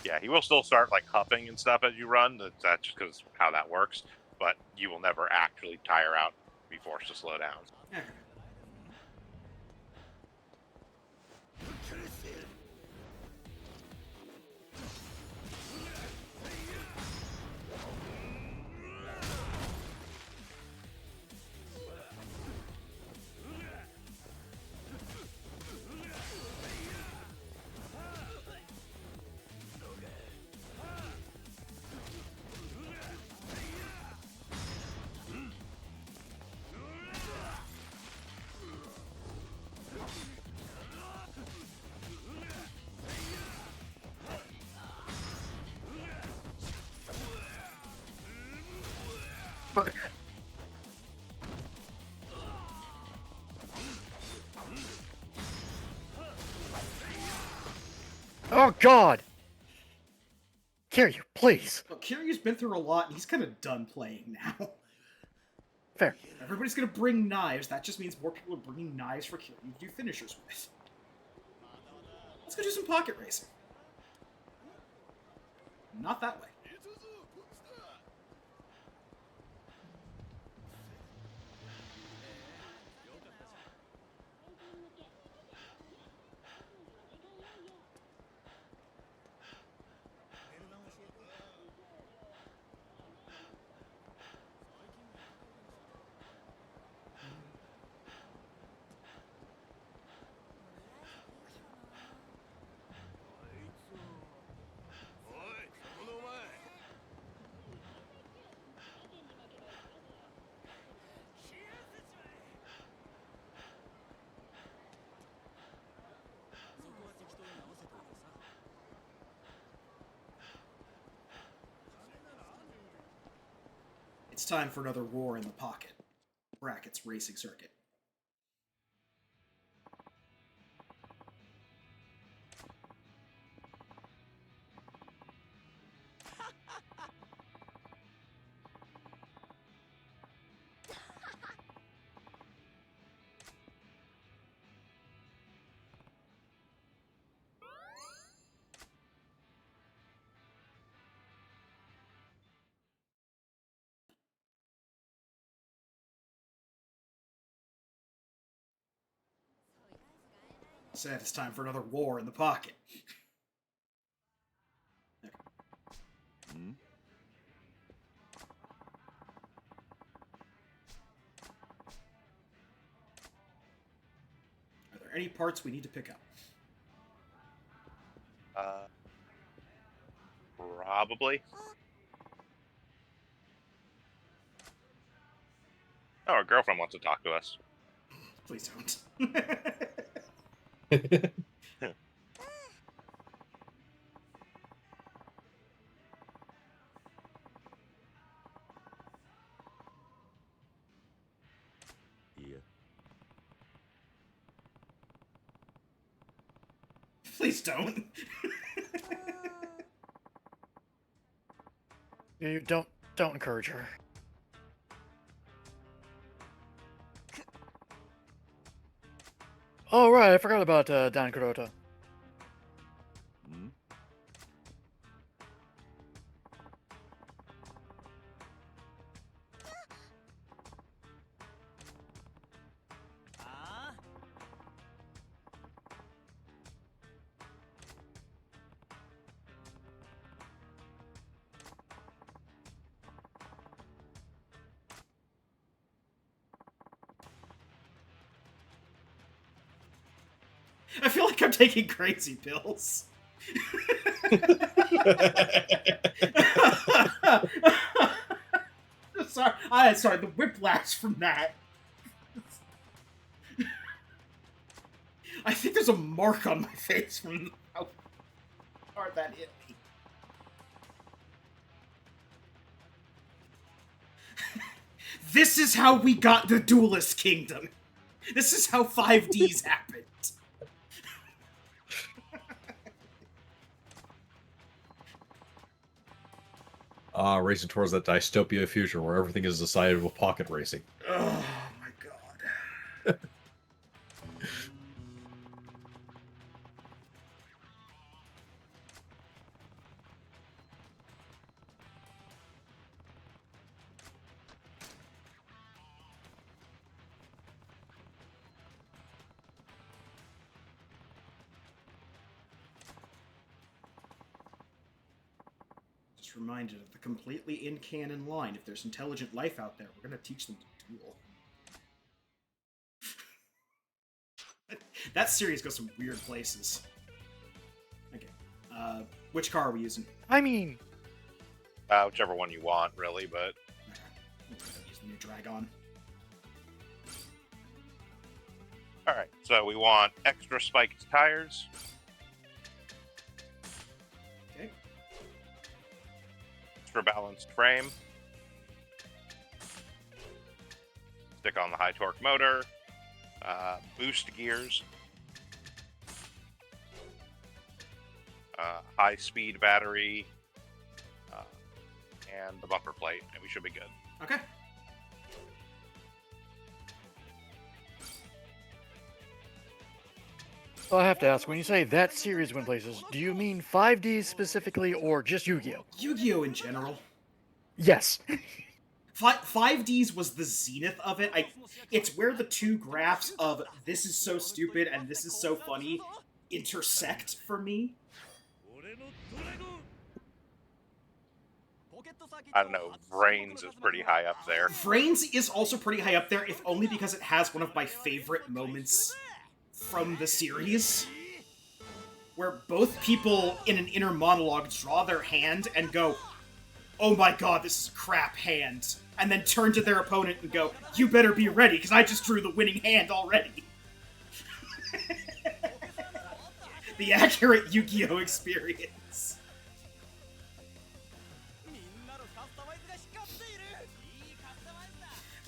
Yeah, he will still start like huffing and stuff as you run. That's just because how that works. But you will never actually tire out, be forced to slow down. Okay. Oh God! Kiryu, please. Well, Kiryu's been through a lot, and he's kind of done playing now. Fair. Everybody's gonna bring knives. That just means more people are bringing knives for Kiryu to do finishers with. Let's go do some pocket racing. Not that way. time for another war in the pocket. Brackets racing circuit. Said it's time for another war in the pocket. Hmm? Are there any parts we need to pick up? Probably. Oh, our girlfriend wants to talk to us. Please don't. Yeah. Please don't. You don't encourage her. Oh right, I forgot about Dan Kurota. Hmm? I feel like I'm taking crazy pills. Sorry, the whiplash from that. I think there's a mark on my face from how hard that hit me. This is how we got the Duelist Kingdom. This is how 5Ds happened. Racing towards that dystopia future where everything is decided with pocket racing. Oh my god. Just reminded of the completely in-canon line. If there's intelligent life out there, we're gonna teach them to duel. That series goes some weird places. Okay. Which car are we using? I mean, Whichever one you want, really, but Okay. Use the new Dragon. alright. So we want extra spiked tires. Okay. Extra balanced frame. Stick on the high torque motor. Boost gears. High speed battery. And the bumper plate, and we should be good. Okay. well, I have to ask, when you say that series went places, do you mean 5D specifically or just Yu-Gi-Oh? Yu-Gi-Oh! In general. Yes. 5Ds was the zenith of it. It's where the two graphs of this is so stupid and this is so funny intersect for me. I don't know, Brains is pretty high up there. Brains is also pretty high up there, if only because it has one of my favorite moments from the series, where both people in an inner monologue draw their hand and go, "Oh my god, this is a crap hand," and then turn to their opponent and go, "You better be ready, because I just drew the winning hand already." The accurate Yu-Gi-Oh! Experience.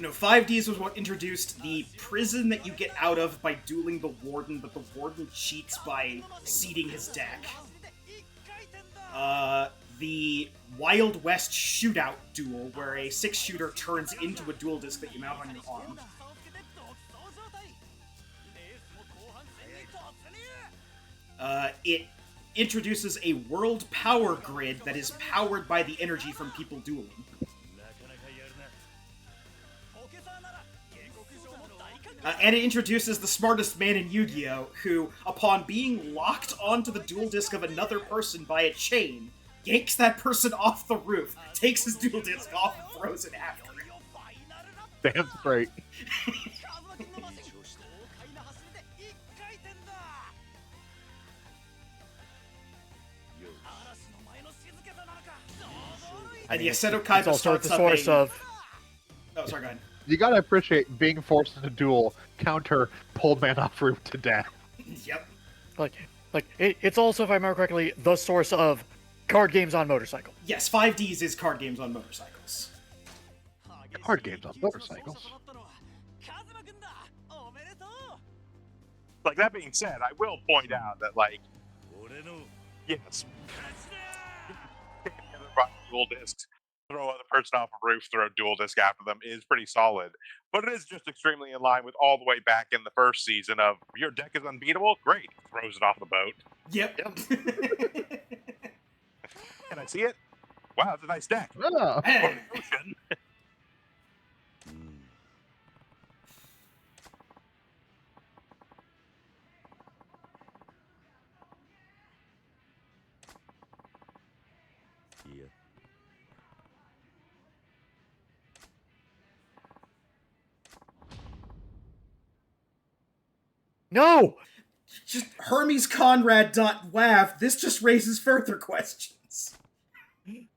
No, 5Ds was what introduced the prison that you get out of by dueling the warden, but the warden cheats by seeding his deck. The Wild West shootout duel, where a 6-shooter turns into a dual disc that you mount on your arm. It introduces a world power grid that is powered by the energy from people dueling. And it introduces the smartest man in Yu-Gi-Oh! Who, upon being locked onto the dual disc of another person by a chain, yanks that person off the roof, takes his dual disc off, and throws it after him. Damn straight. And the Assetto Kaiba It's also at starts the up source a... of. Oh, sorry, go ahead. You gotta appreciate being forced into duel, counter, pulled man off roof to death. Yep. It's also, if I remember correctly, the source of card games on motorcycle. Yes, 5Ds is card games on motorcycles. Card games on motorcycles. Like, that being said, I will point out that, like, yes, dual discs, throw other person off a roof, throw a dual disc after them is pretty solid. But it is just extremely in line with all the way back in the first season of your deck is unbeatable, great, throws it off the boat. Yep. Can I see it? Wow, it's a nice deck. Oh. Hey. Ocean. Yeah. No! Just HermesConrad.wav, this just raises further questions. Nani?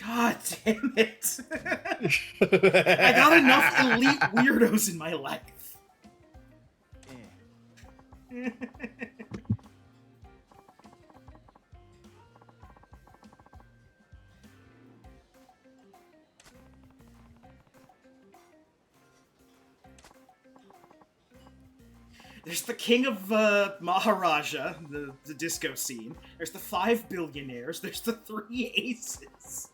God damn it. I got enough elite weirdos in my life. There's the king of Maharaja, the disco scene. There's the 5 billionaires. There's the 3 aces.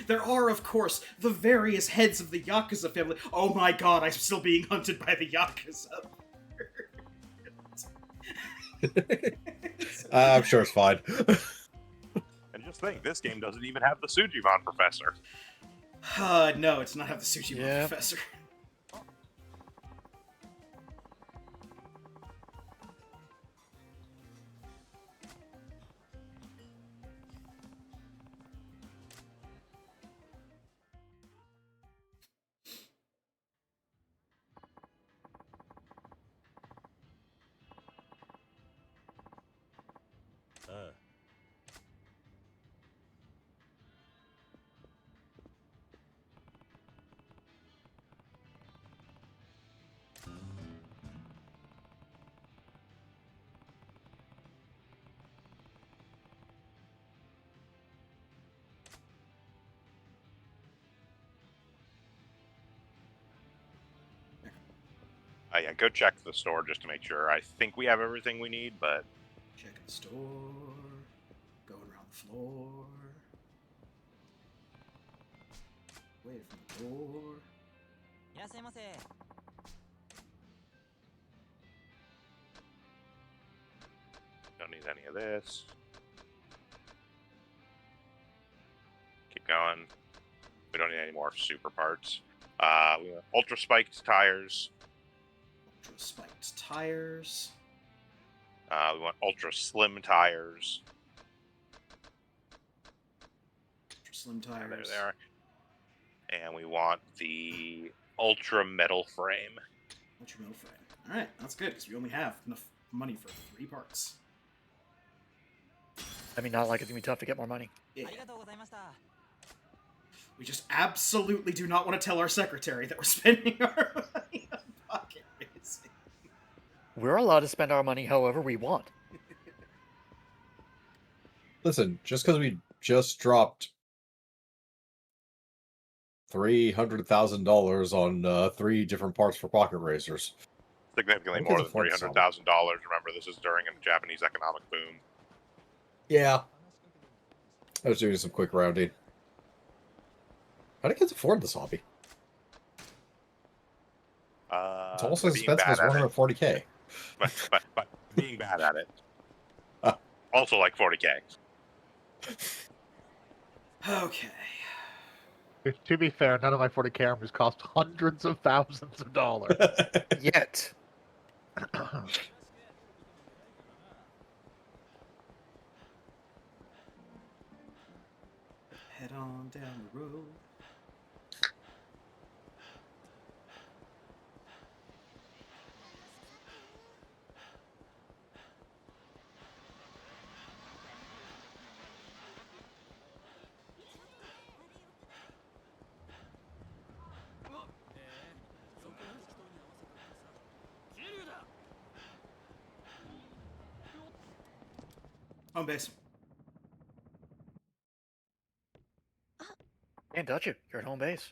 There are, of course, the various heads of the Yakuza family. Oh my god, I'm still being hunted by the Yakuza. I'm sure it's fine. And just think, this game doesn't even have the Sujimon professor. No, it's not have the Sushi Yeah. Professor. Yeah, go check the store just to make sure. I think we have everything we need, but Checking the store. Going around the floor. Away from the door. いらっしゃいませ。 don't need any of this. Keep going. We don't need any more super parts. We have ultra spiked tires. Ultra spiked tires. We want ultra slim tires. Ultra slim Yeah, tires. there they are. And we want the ultra metal frame. Ultra metal frame. Alright, that's good, because we only have enough money for 3 parts. I mean, not like it's gonna be tough to get more money. Yeah. ありがとうございました。 We just absolutely do not want to tell our secretary that we're spending our money on pocket racing. We're allowed to spend our money however we want. Listen, just because we just dropped $300,000 on 3 different parts for pocket racers. Significantly We more can than afford some. $300,000. Remember, this is during a Japanese economic boom. Yeah. I was doing some quick rounding. How do kids afford this hobby? It's almost as Being expensive bad as at it. 140K. But being bad at it. Ah. Also like 40K. Okay. To be fair, none of my 40K armors cost hundreds of thousands of dollars. Yet. Head on down the road. Home base. Can't touch you. You're at home base.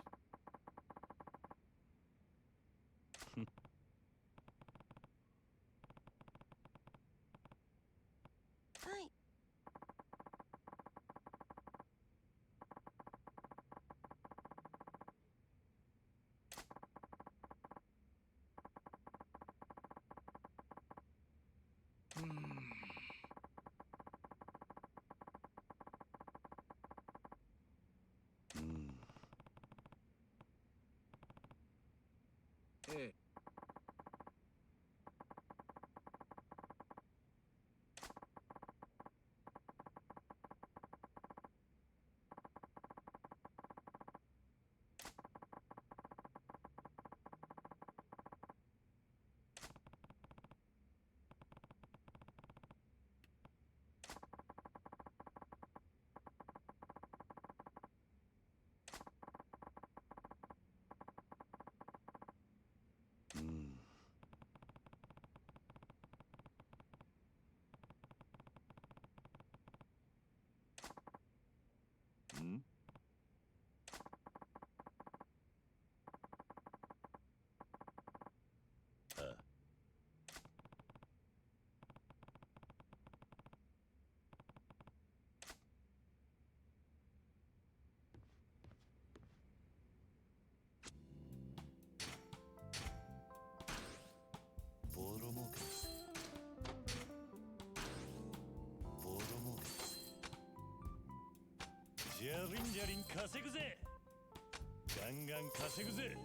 はい。 うんええ うんうんあボロ儲けですボロ儲けですじゃりんじゃりん稼ぐぜガンガン稼ぐぜ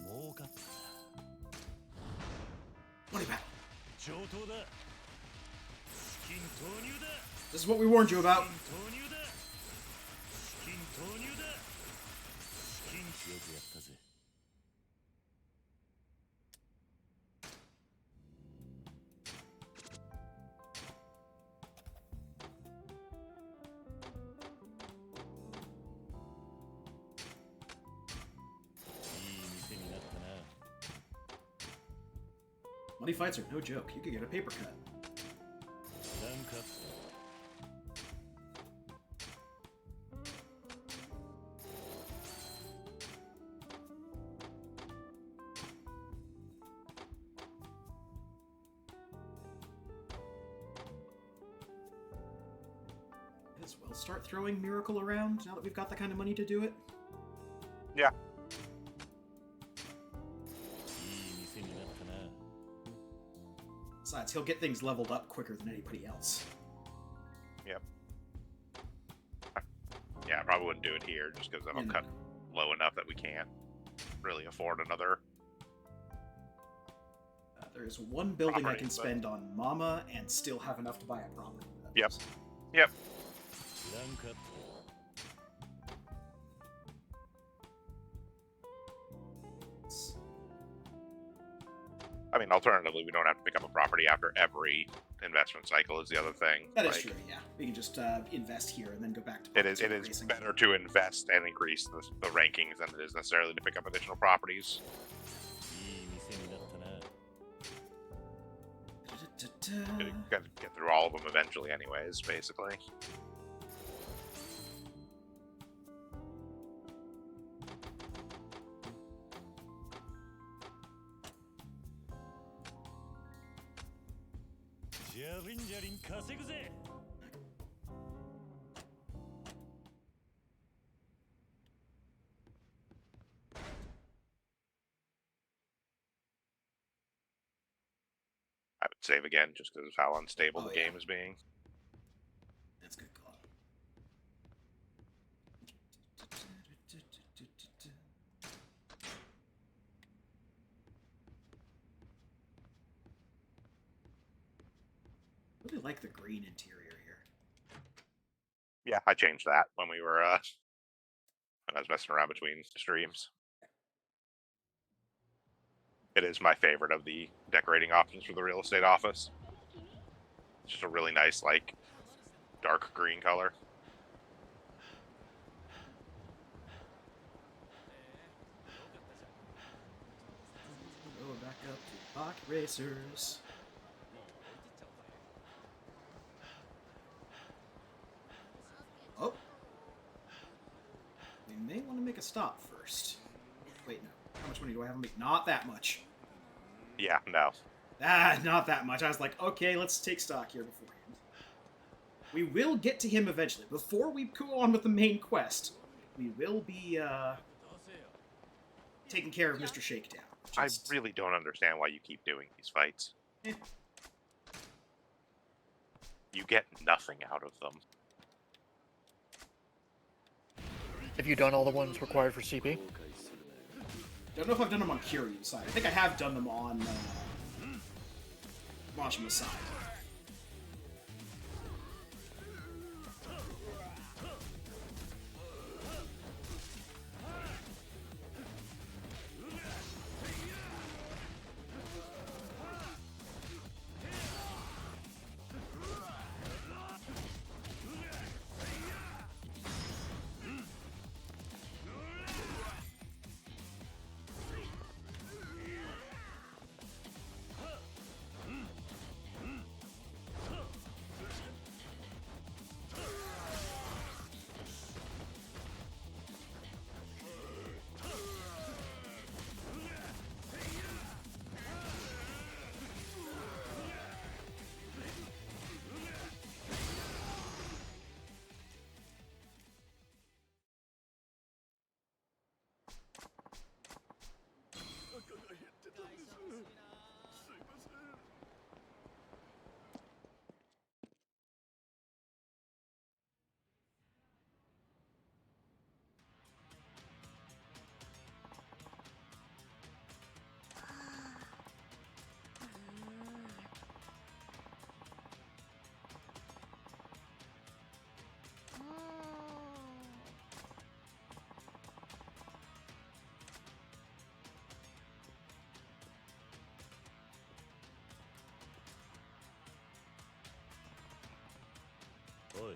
儲かった Money back. 上等だ資金投入だ This is what we warned you about. 投入だ資金投入だ資金よくやったぜ いい店になったな Money fights are no joke. You could get a paper cut. なんか Money as well start throwing Miracle around now that we've got the kind of money to do it. Yeah. いい店になったな。 Besides, he'll get things leveled up quicker than anybody else. Yep. Yeah, I probably wouldn't do it here just because that'll Yeah, no. cut low enough that we can't really afford another. There's one building I Property, can but- spend on Mama and still have enough to buy a property. Yep. Yep. 知らんかった。 I mean, alternatively, we don't have to pick up a property after every investment cycle is the other thing. That is Like, true, yeah. We can just invest here and then go back to It is pocket racing. better to invest and increase the rankings than it is necessarily to pick up additional properties. いい店になったな。 Got to get through all of them eventually, anyways. Basically. Jarin 稼ぐぜ。 I would save again just because of how unstable Oh, the yeah. game is being. That's a good call. Really like the green interior here. Yeah, I changed that when we were when I was messing around between streams. It is my favorite of the decorating options for the real estate office. It's just a really nice, like, dark green color. Go back up to pocket racers. Oh. We may want to make a stop first. Wait, no. How much money do I have to make? Not that much. Yeah, no. Not that much. I was like, okay, let's take stock here beforehand. We will get to him eventually. Before we go on with the main quest, we will be taking care of Mr. Shakedown. I Just- really don't understand why you keep doing these fights. Eh. You get nothing out of them. Have you done all the ones required for CP? Don't know if I've done them on Kiryu's side. I think I have done them on Mashima's side.おい。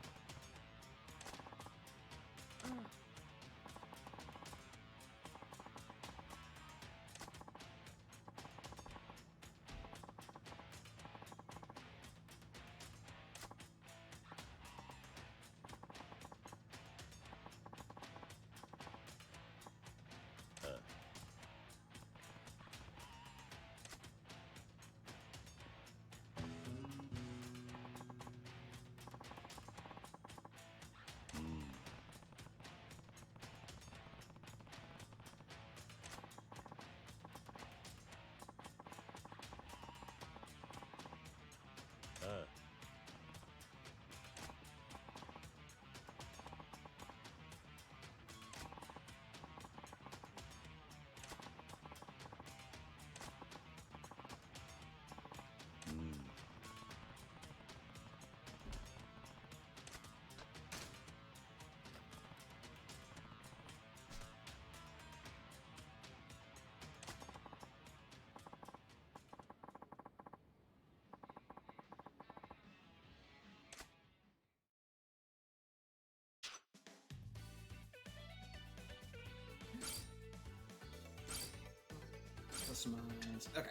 Customize. Okay.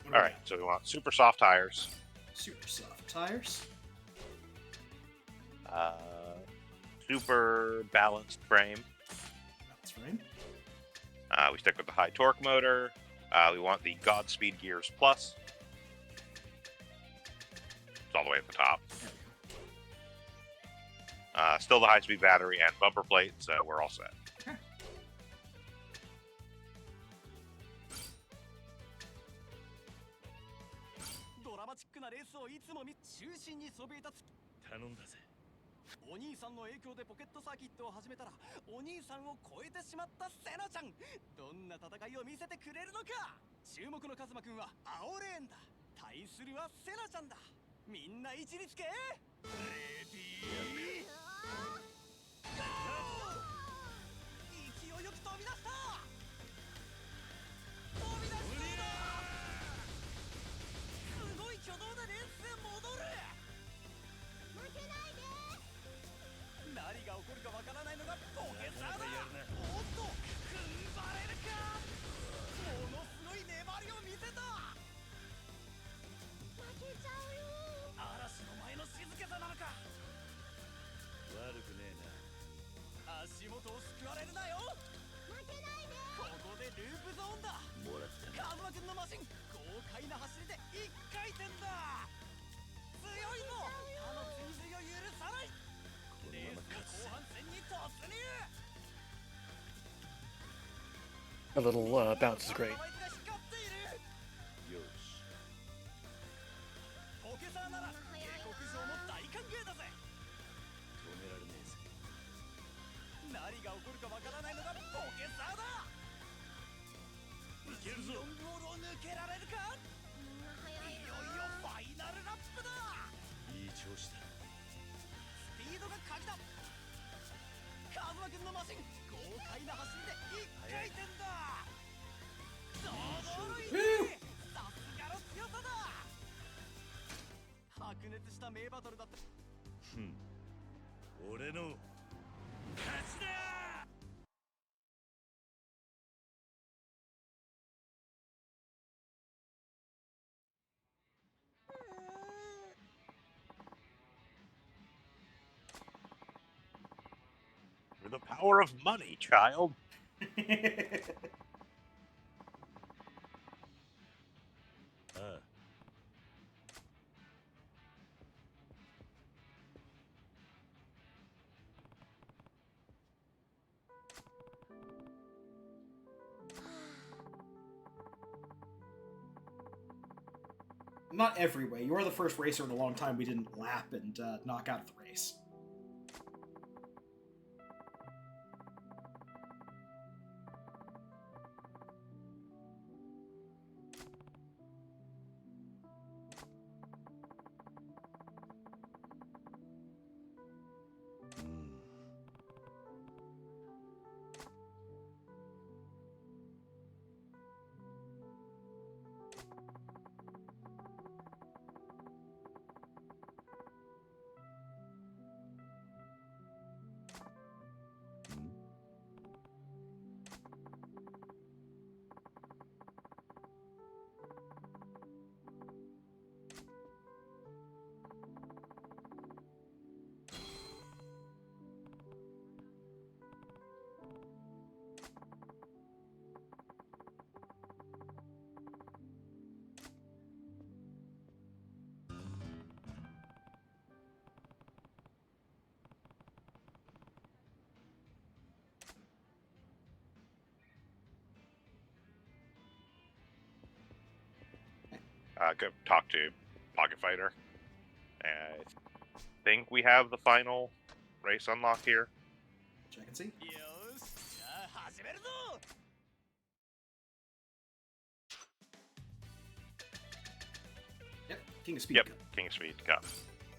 What do we All right, got? so we want super soft tires, Super soft tires. super balanced frame. That's right. We stick with the high torque motor. We want the Godspeed Gears Plus. It's all the way at the top. There we Still the high-speed battery and bumper plate, so we're all set. Okay. ドラマチックなレースをいつも見中心にそびえ立つ頼んだぜ。お兄さんの影響でポケットサーキットを始めたらお兄さんを超えてしまったセナちゃん、どんな戦いを見せてくれるのか。注目のカズマくんは青レーンだ、対するはセナちゃんだ。みんな位置につけ。レディーゴー。勢いよく飛び出した。飛び出しそうだ。すごい挙動でレースへ戻る。負けないで。何が起こるかわからないのがポケサーだ。おっと踏ん張れるか。ものすごい粘りを見せた。負けちゃうよ。嵐の前の静けさなのか。悪くねえな。足元を救われるなよ。負けないで。ここでループゾーンだ。もらったな。カズマくんのマシン豪快な走りで一回転だ。強いぞ。他の追随を許さない。このレーままス勝つぜ。の後半戦に突入。 A little bounce is great. よし。ポケサーなら警告状も大歓迎だぜ。止められねえぜ。何が起こるかわからないのがポケサーだ。いけるぞ。4ゴールを抜けられるか。いよいよファイナルラップだ。いい調子だ。スピードが鍵だ。カズマくんのマシン豪快な走りで一回転だ。驚いて。さすがの強さだ。白熱した名バトルだった。ふん。俺の勝ちだ。 For the power of money, child. Ah. Not every way. You are the first racer in a long time we didn't lap and knock out of the race. Go talk to Pocket Fighter. I think we have the final race unlocked here. Which I can see. よーし、じゃあ始めるぞ。 Yep, King of Speed Yep, Cup. King of Speed Cup.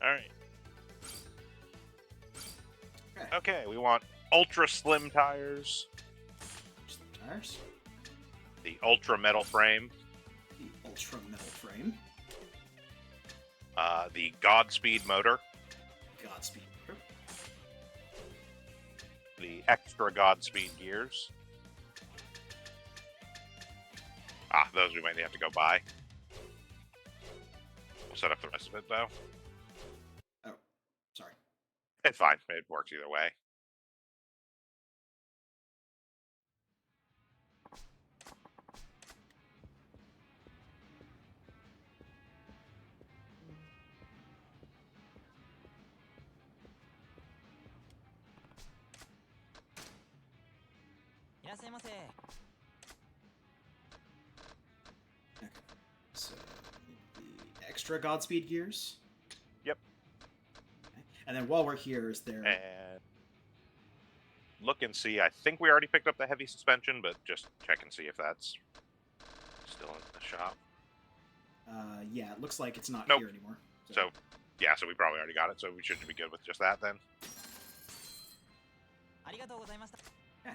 All right. Okay. Okay, we want ultra slim tires, Just the tires. the ultra metal frame, The ultra metal frame. the Godspeed motor, Godspeed. the extra Godspeed gears. Those we might have to go buy. We'll set up the rest of it, though. Oh, sorry. It's fine. It works either way. Okay. So the extra Godspeed gears. Yep. Okay. And then while we're here, is there? And look and see. I think we already picked up the heavy suspension, but just check and see if that's still in the shop. Yeah, it looks like it's not Nope. here anymore. So, yeah, so we probably already got it, so we should be good with just that then. Yeah.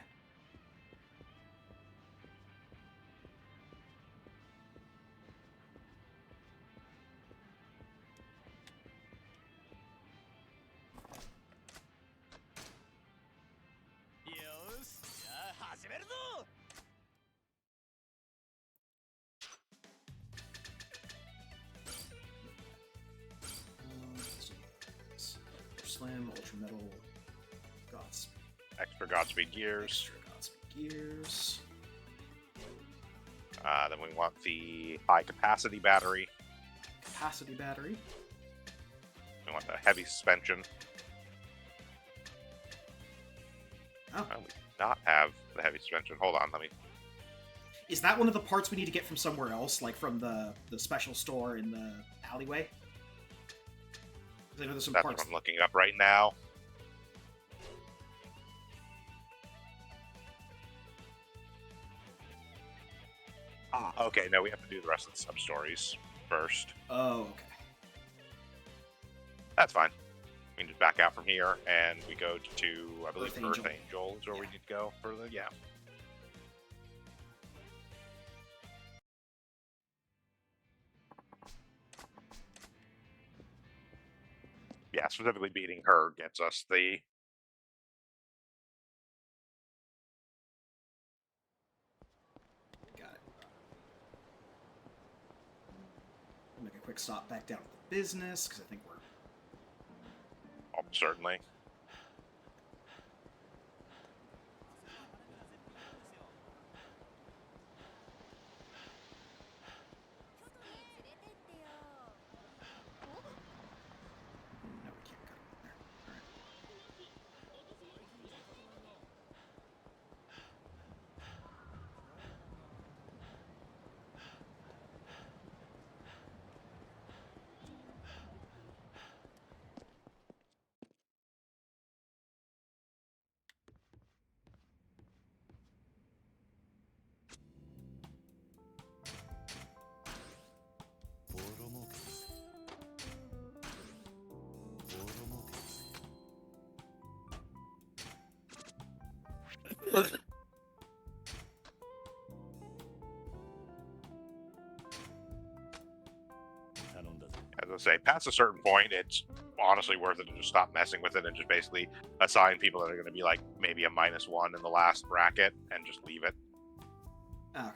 Slam, Ultra Metal, Godspeed, Extra Godspeed gears. extra Godspeed gears. Then we want the high capacity battery. Capacity battery. We want the heavy suspension. Oh. We do not have the heavy suspension. Hold on, let me. Is that one of the parts we need to get from somewhere else, like from the special store in the alleyway? 'Cause I know there's some That's parts. what I'm looking up right now. Okay, no, we have to do the rest of the sub-stories first. Oh, okay. That's fine. We can just back out from here, and we go to I believe, Earth Earth Angel. Angel is where we Yeah. need to go for the, yeah. Yeah, specifically beating her gets us the... Got it. I'll make a quick stop back down to the business, because I think we're... Oh, certainly. No, we can't cut it there. Alright. As I say, past a certain point, it's honestly worth it to just stop messing with it and just basically assign people that are going to be like maybe a -1 in the last bracket and just leave it. Oh,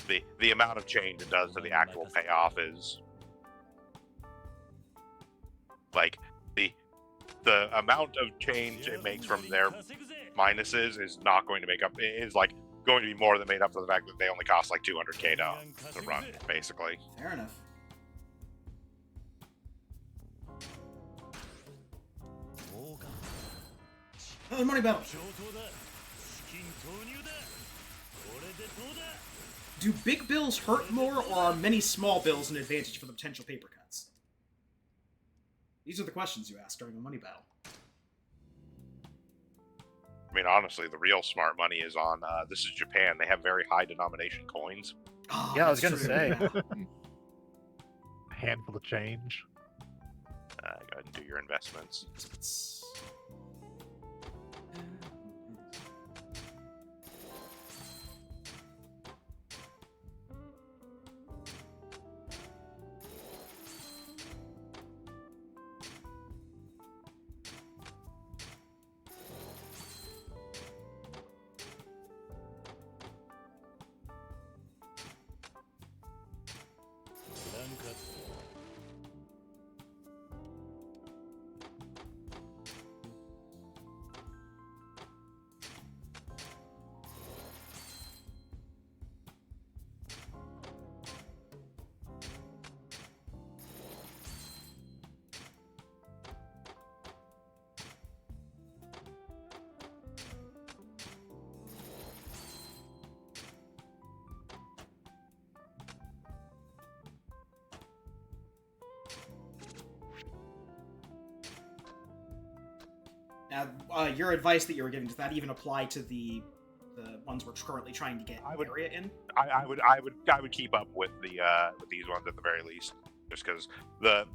okay. The amount of change it does to the actual payoff is like the amount of change it makes from their minuses is not going to make up, is like going to be more than made up for the fact that they only cost like 200k to run, basically. Fair enough. Oh, money battle. Do big bills hurt more, or are many small bills an advantage for the potential paper cuts? These are the questions you ask during a money battle. I mean, honestly, the real smart money is on, this is Japan. They have very high denomination coins. Oh, Yeah, I was that's gonna true. say. A handful of change. Go ahead and do your investments. Your advice that you were giving, does that even apply to the ones we're currently trying to get area in? I would keep up with these ones at the very least, just because the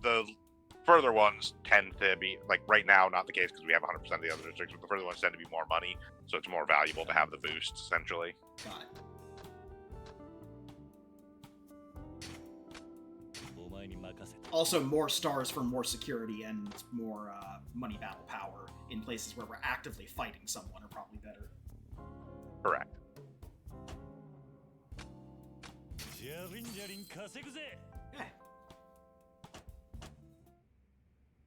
further ones tend to be, like, right now not the case because we have 100% of the other districts, but the further ones tend to be more money, so it's more valuable to have the boosts essentially. Got it. お前に任せて Also, more stars for more security and more money battle power in places where we're actively fighting someone are probably better. Correct. ジャリンジャリン稼ぐぜ Yeah.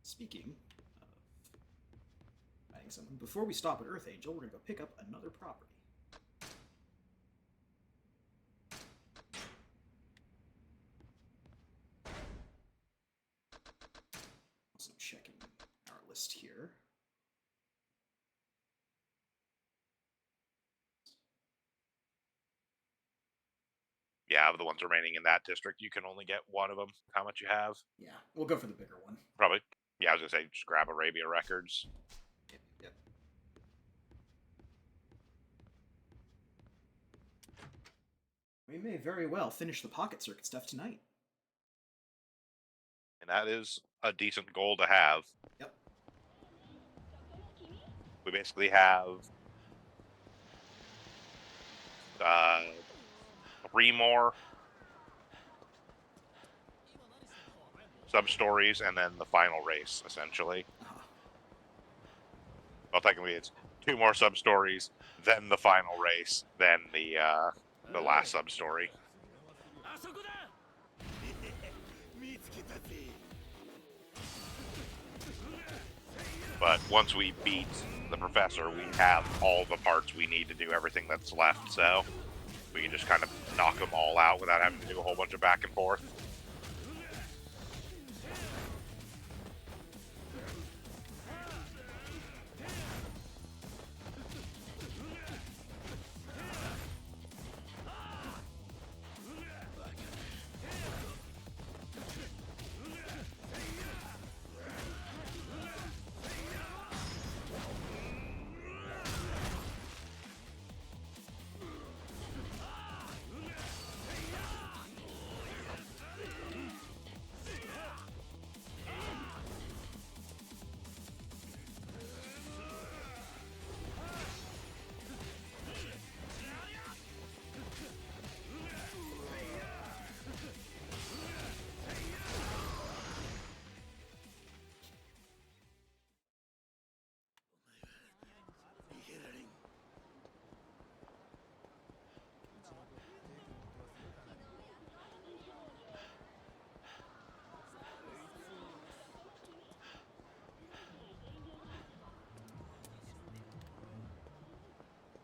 Speaking of fighting someone, before we stop at Earth Angel, we're gonna go pick up another property. Also checking our list here. Yeah, of the ones remaining in that district, you can only get one of them. How much you have? Yeah, we'll go for the bigger one. Probably. Yeah, I was gonna say just grab Arabia Records. Yep. We may very well finish the pocket circuit stuff tonight. And that is a decent goal to have. Yep. We basically have 3 more sub-stories and then the final race, essentially. Uh-huh. Well, technically it's 2 more sub-stories, then the final race, then the last sub-story. あそこだ見つけたぜ But once we beat the professor, we have all the parts we need to do everything that's left, so we can just kind of knock them all out without having to do a whole bunch of back and forth.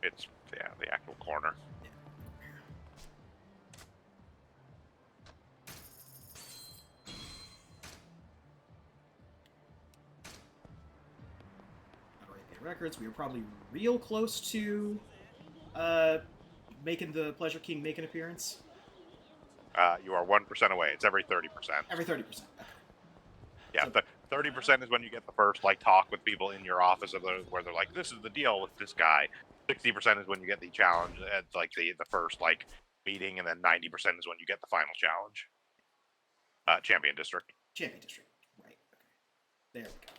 It's, yeah, the actual corner. Arabia Records. We were probably real close to making the Pleasure King make an appearance. You are 1% away. It's every 30%. Every 30%. Okay. Yeah, So- the 30% is when you get the first, like, talk with people in your office of those where they're like, this is the deal with this guy. 60% is when you get the challenge at, like, the first, like, meeting, and then 90% is when you get the final challenge. Champion District. Champion District. Right. Okay. There we go.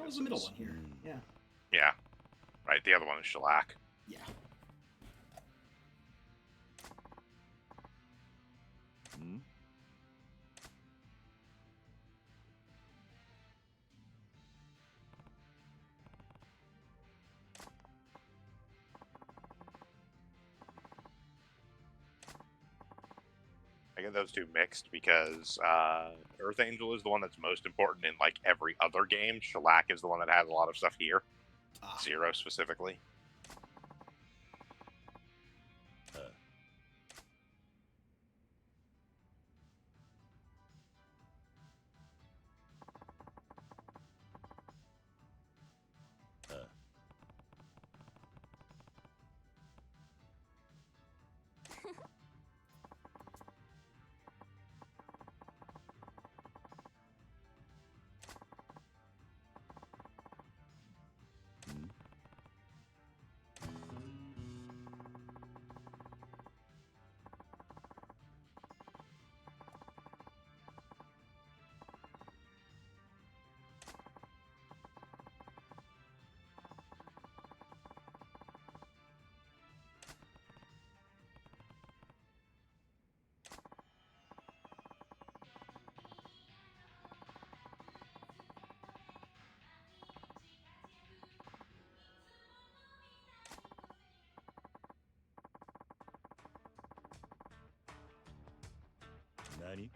was the middle one here. Yeah. Yeah. Right, the other one is shellac. Yeah. Hmm? I get those two mixed because Earth Angel is the one that's most important in like every other game. Shellac is the one that has a lot of stuff here. Ah. Zero specifically. Nani?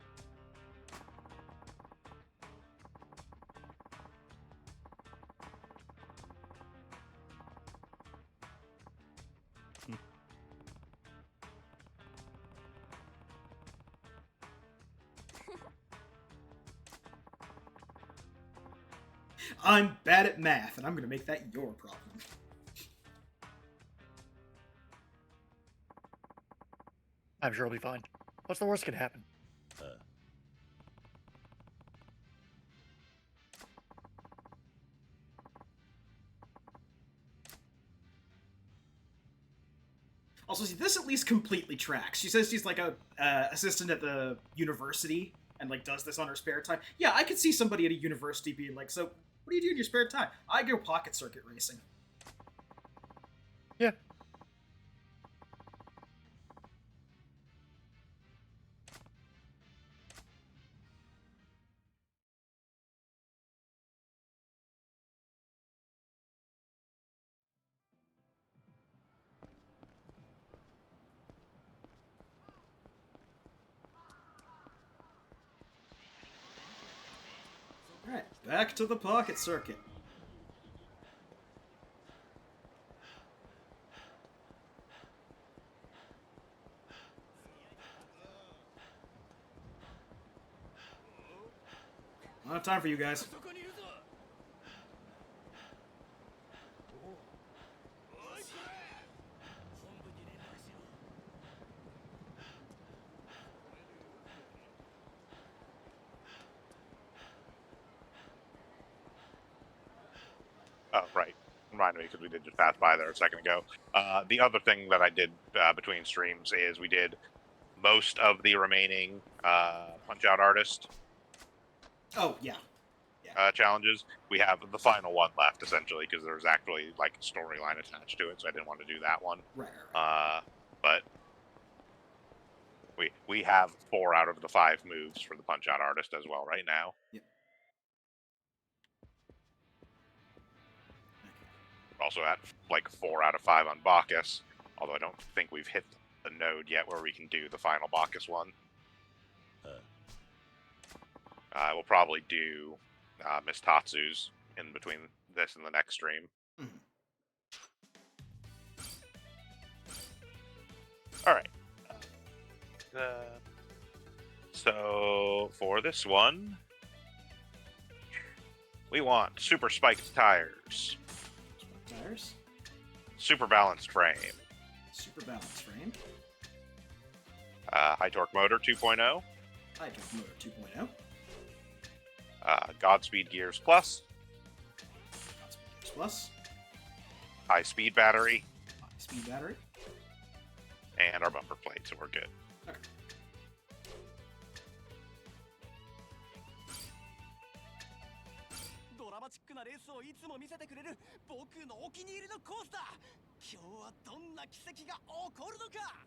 I'm bad at math, and I'm gonna make that your problem. I'm sure it'll be fine. What's the worst could happen? Also, see, this at least completely tracks. She says she's like a assistant at the university and like does this on her spare time. Yeah, I could see somebody at a university being like, "So, what do you do in your spare time?" I go pocket circuit racing. Yeah. All right, back to the pocket circuit. I don't have time for you guys. Oh, right. Reminded me because we did just pass by there a second ago. The other thing that I did between streams is we did most of the remaining Punch-Out Artist Oh yeah. challenges. We have the final one left, essentially, because there's actually like a storyline attached to it, so I didn't want to do that one. Right. Right. But we have 4 out of the 5 moves for the Punch-Out Artist as well right now. Yep. We're also at like 4 out of 5 on Bacchus, although I don't think we've hit the node yet where we can do the final Bacchus one. We'll probably do Miss Tatsu's in between this and the next stream. Mm-hmm. All right. So for this one, we want super spiked tires, Tires. super balanced frame, Super balanced frame. high torque motor 2.0, High torque motor 2.0. Godspeed gears plus, Godspeed plus. high speed battery, High speed battery. and our bumper plate, so we're good. Okay. マチックなレースをいつも見せてくれる僕のお気に入りのコースだ。今日はどんな奇跡が起こるのか。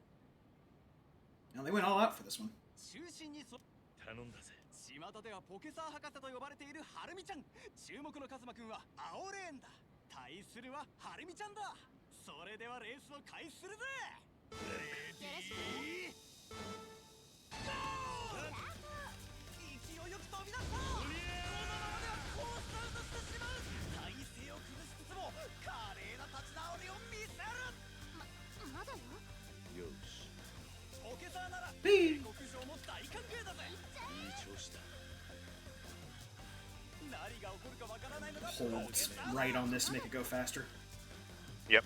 Now they went all out for this one. 中心にそ頼んだぜ。巷ではポケサー博士と呼ばれているハルミちゃん。注目のカズマくんは青レーンだ。対するはハルミちゃんだ。それではレースを開始するぜ。レディーゴー。勢いよく飛び出した。このままではコースアウトしてしまう。体勢を崩しつつも華麗な立ち直りを見せる。まだよ。よし、ポケサーならピー国上も大歓迎だぜ。いい調子だ。何が起こるかわからないのが Hold right on this to make it go faster. Yep.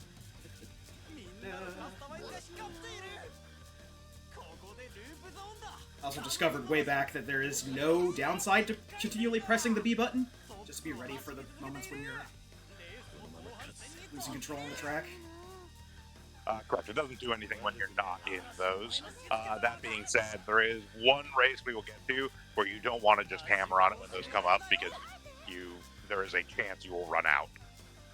みんなのマスターマインドが光っている。ここでループゾーンだ。 I also discovered way back that there is no downside to continually pressing the B button. Just be ready for the moments when you're レースを後半戦に losing control on the track. Correct. It doesn't do anything when you're not in those. That being said, there is one race we will get to where you don't want to just hammer on it when those come up because there is a chance you will run out.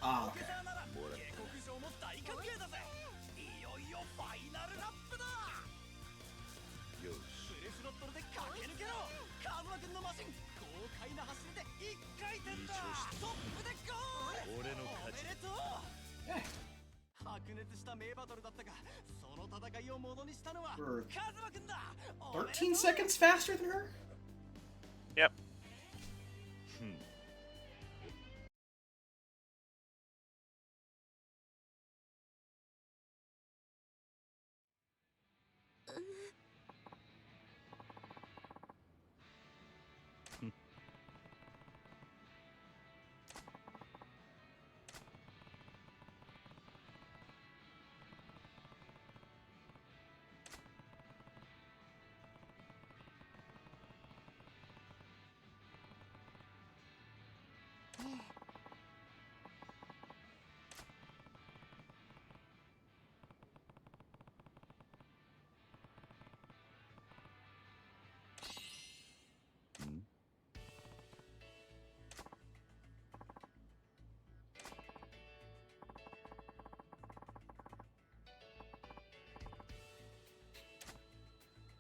Ah, ポ okay. ケサーなら下克上も大歓迎だぜ。いよいよファイナルラップだ。よし、プレスロットルで駆け抜けろ。カズマくんのマシン豪快な走りで一回転だ。トップでゴール。俺のおめ勝ち。でとう。白熱した名バトルだったが、その戦いをものにしたのは We're カズマくんだ。 13 seconds faster than her? Yep. ふん。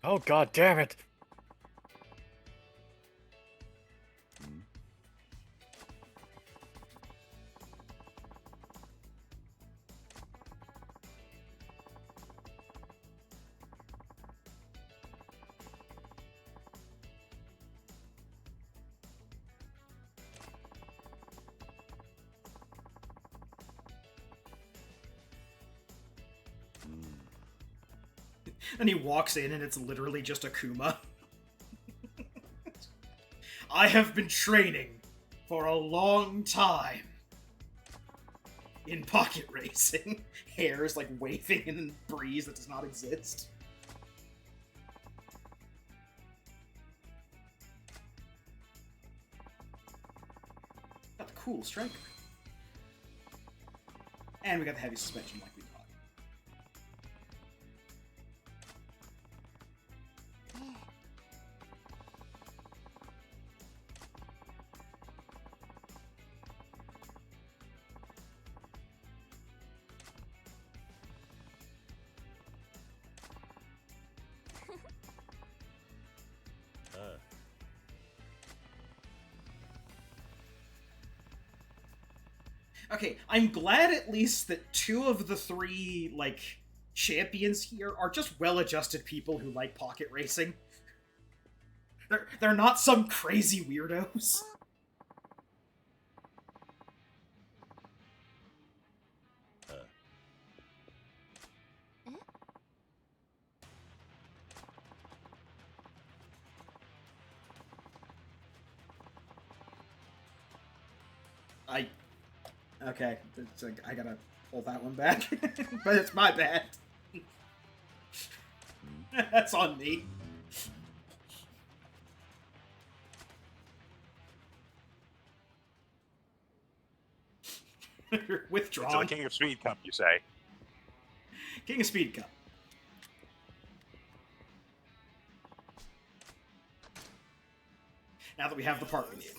Oh god damn it! And he walks in and it's literally just Akuma. I have been training for a long time in pocket racing. Hair is like waving in a breeze that does not exist. Got the cool striker. And we got the heavy suspension like we thought. Okay, I'm glad at least that two of the three, like, champions here are just well-adjusted people who like pocket racing. They're not some crazy weirdos. Okay, it's like, I gotta pull that one back. But it's my bad. That's on me. Withdrawn. To the King of Speed Cup, you say? King of Speed Cup. Now that we have the part we need.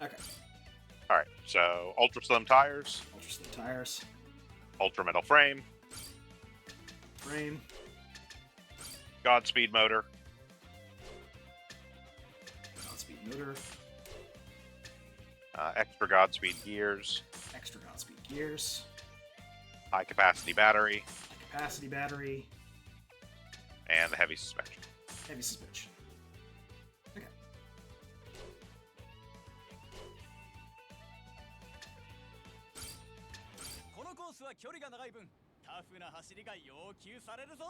Okay. All right. So ultra slim tires, Ultra slim tires. ultra metal frame, Frame. Godspeed motor, Godspeed motor. extra Godspeed gears, Extra Godspeed gears. high capacity battery, Capacity battery. and the heavy suspension. Heavy suspension. Okay. このコースは距離が長い分タフな走りが要求されるぞ。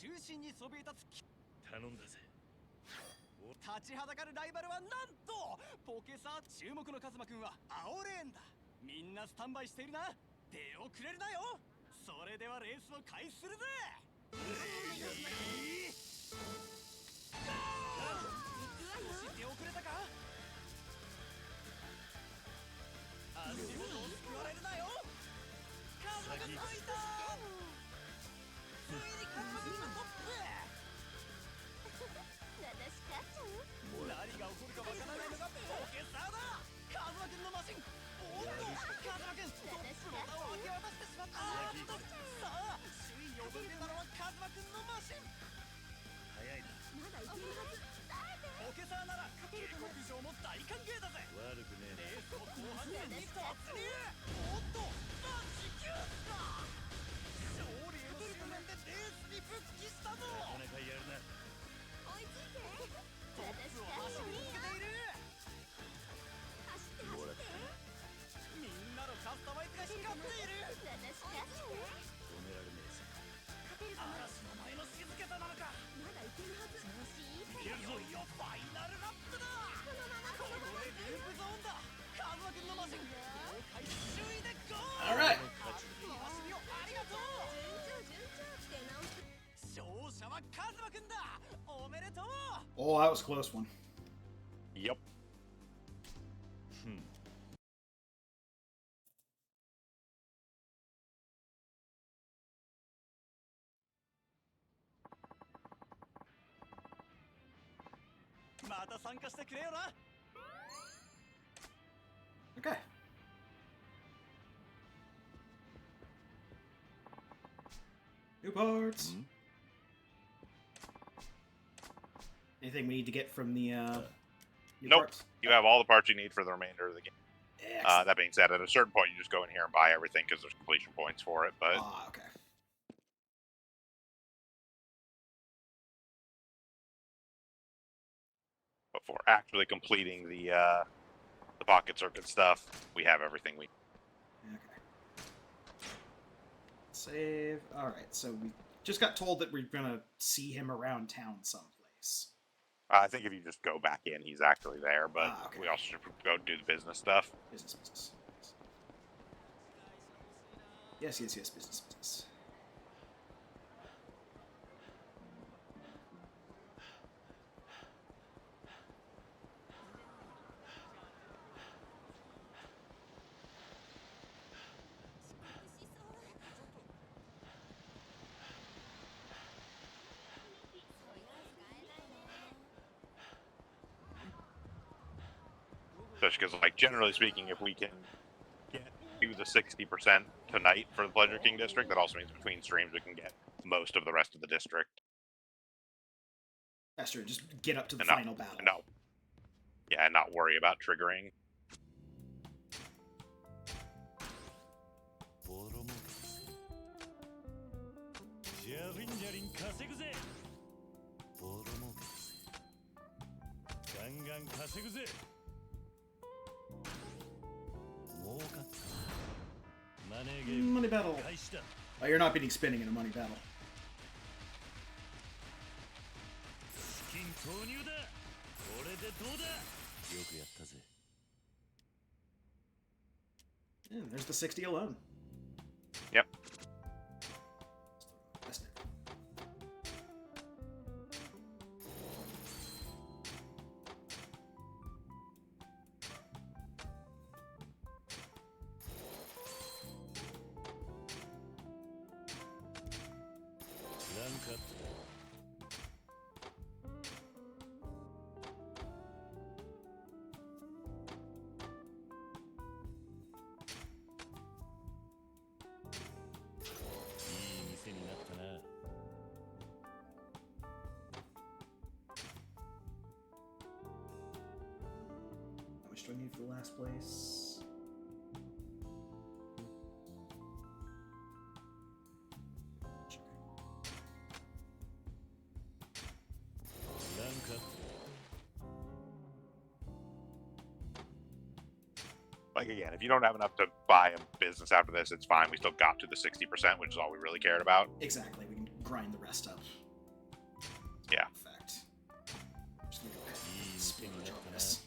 中心にそびえ立つ頼んだぜ。立ちはだかるライバルはなんとポケサー。注目のカズマくんは青レーンだ。みんなスタンバイしているな。出遅れるなよ。それではレースを開始するぜ。出遅れたか。足元を救われるなよ。カズマくんついた。ついにカズマくんがトップ。私勝っちゃう？何が起こるかわからないのがポケサーだ。カズマくんのマシン。おっとカズマくんトップの座を明け渡してしまった。さあ首位に躍り出たのはカズマくんのマシン。早いな。まだいけるはず。ポケサーなら警告状も大歓迎だぜ。悪くねえレースも後半戦に突入。おっとマジキュースだ。勝利への執念でレースに復帰したぞ。な。なかなかやるな。追いついて。トップを走り続けている。走って走って。みんなのカスタマイズが光っている。私勝っちゃう？止められねえぜ。勝てるかな？嵐の前の静けさなのか。まだいけるはず。調子いいかいよいよファイナルラップだ。これループゾーンだ。カズマくんのマシン豪快首位でゴール。 Alright. 熱い走りをありがとう。順調出直す。勝者はカズマくんだ。おめでとう。 Oh, that was a close one. Yep. ふん。また参加してくれよな。 Okay. New parts. Anything we need to get from the new Nope. parts? You have all the parts you need for the remainder of the game. Excellent. That being said, at a certain point, you just go in here and buy everything because there's completion points for it. But Okay. before actually completing the pocket circuit stuff, we have everything we. Okay. Save. All right. So we just got told that we're gonna see him around town someplace. I think if you just go back in, he's actually there. But Okay. we also should go do the business stuff. Business. Yes. Business. Especially because, like, generally speaking, if we can get to the 60% tonight for the Pleasure King district, that also means between streams we can get most of the rest of the district. That's true. Just get up to the And not- final battle. No. Yeah, and not worry about triggering. ボロ儲けじゃりんじゃりん稼ぐぜ。ボロ儲けガンガン稼ぐぜ。儲かったな。マネーゲーム Money battle. 開始だ。 Oh, you're not beating spinning in a money battle. 資金投入だ。これでどうだ。よくやったぜ。 Yeah, there's the 60 alone. Yep. That's it. much do I need for last place? Like again, if you don't have enough to buy a business after this, it's fine. We still got to the 60%, which is all we really cared about. Exactly. We can grind the rest up. Yeah. Fact. Just gonna go ahead and splurge on this.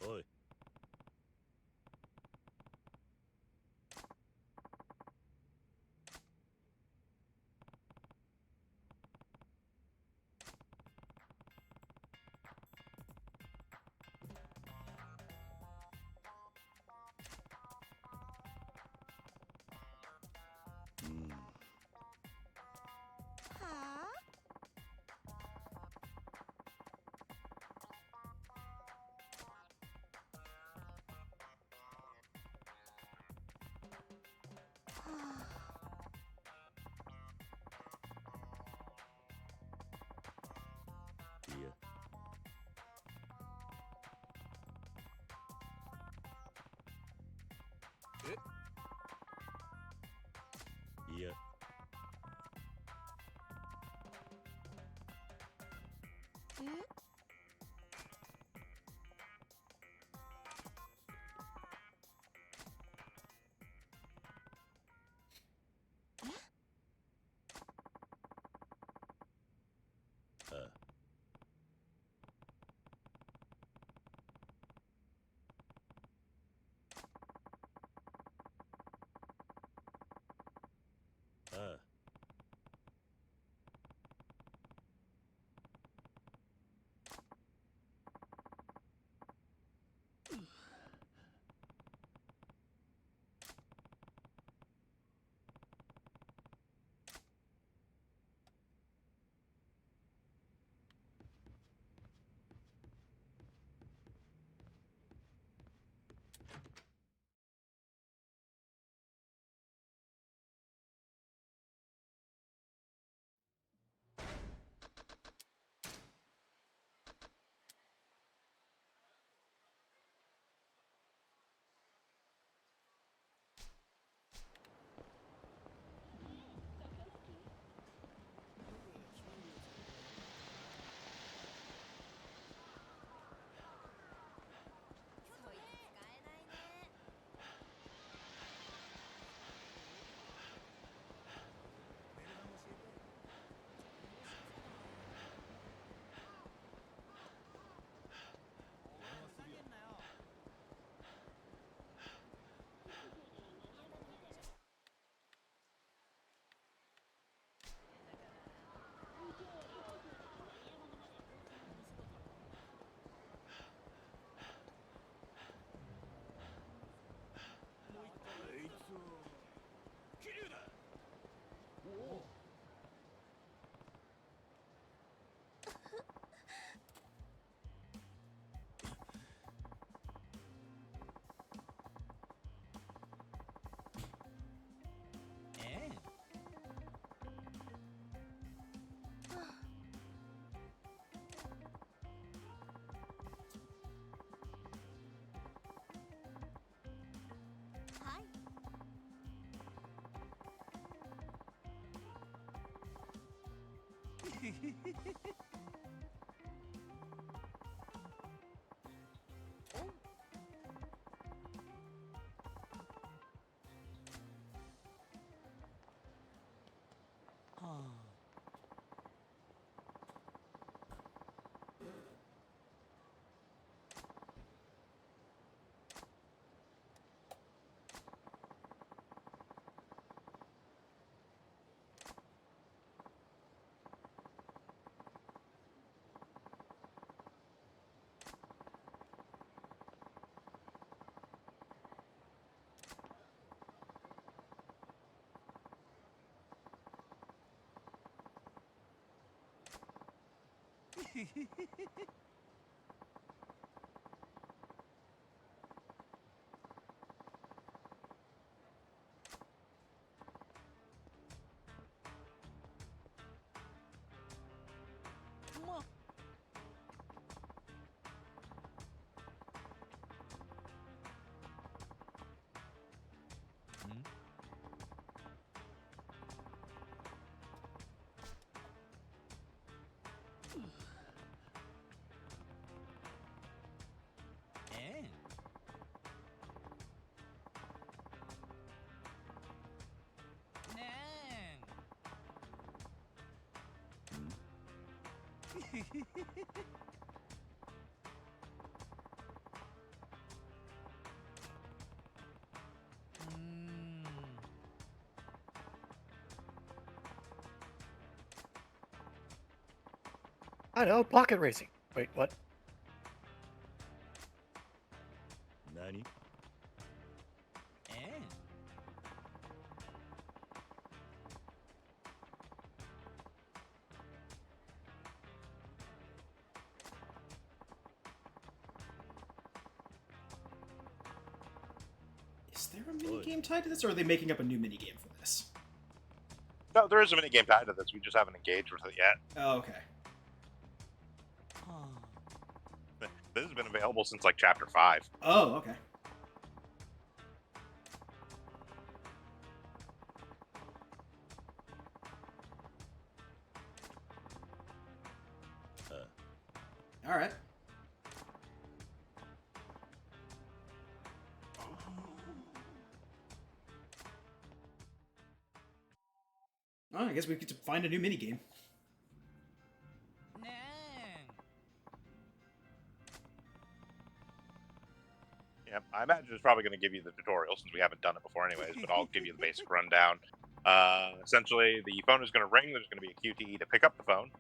Oi. Yeah. Yeah. I know, pocket racing. Wait, what? 何 Is there a mini game tied to this, or are they making up a new mini game for this? No, there is a mini game tied to this. We just haven't engaged with it yet. Oh, okay. This has been available since like chapter 5. Oh, okay. All right. Oh, I guess we get to find a new mini game. Yeah, I imagine it's probably going to give you the tutorial since we haven't done it before anyways, but I'll give you the basic rundown. Essentially, the phone is going to ring. There's going to be a QTE to pick up the phone.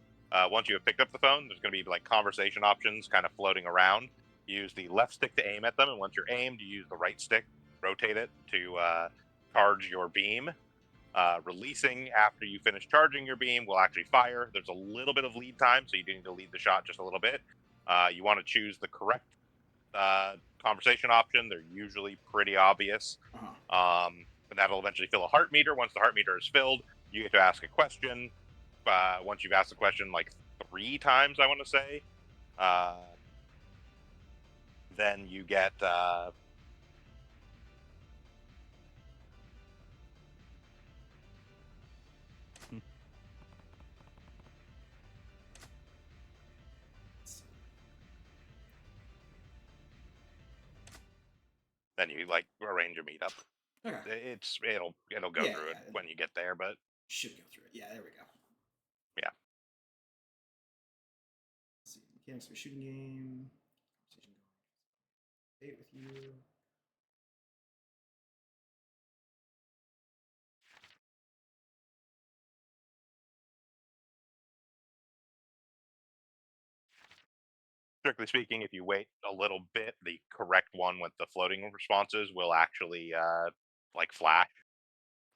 Once you have picked up the phone, there's going to be like conversation options kind of floating around. Use the left stick to aim at them, and once you're aimed, you use the right stick, rotate it to charge your beam. Releasing after you finish charging your beam will actually fire. There's a little bit of lead time, so you do need to lead the shot just a little bit. You want to choose the correct conversation option. They're usually pretty obvious. And that'll eventually fill a heart meter. Once the heart meter is filled, you get to ask a question. Once you've asked the question like 3 times, I want to say, then you get then you like arrange a meetup. Okay. It'll go Yeah, through it yeah. when you get there, but Should go through it. Yeah, there we go. yeah. Let's see. Mechanics of a shooting game. Conversation going. Date with you. Strictly speaking, if you wait a little bit, the correct one with the floating responses will actually like flash,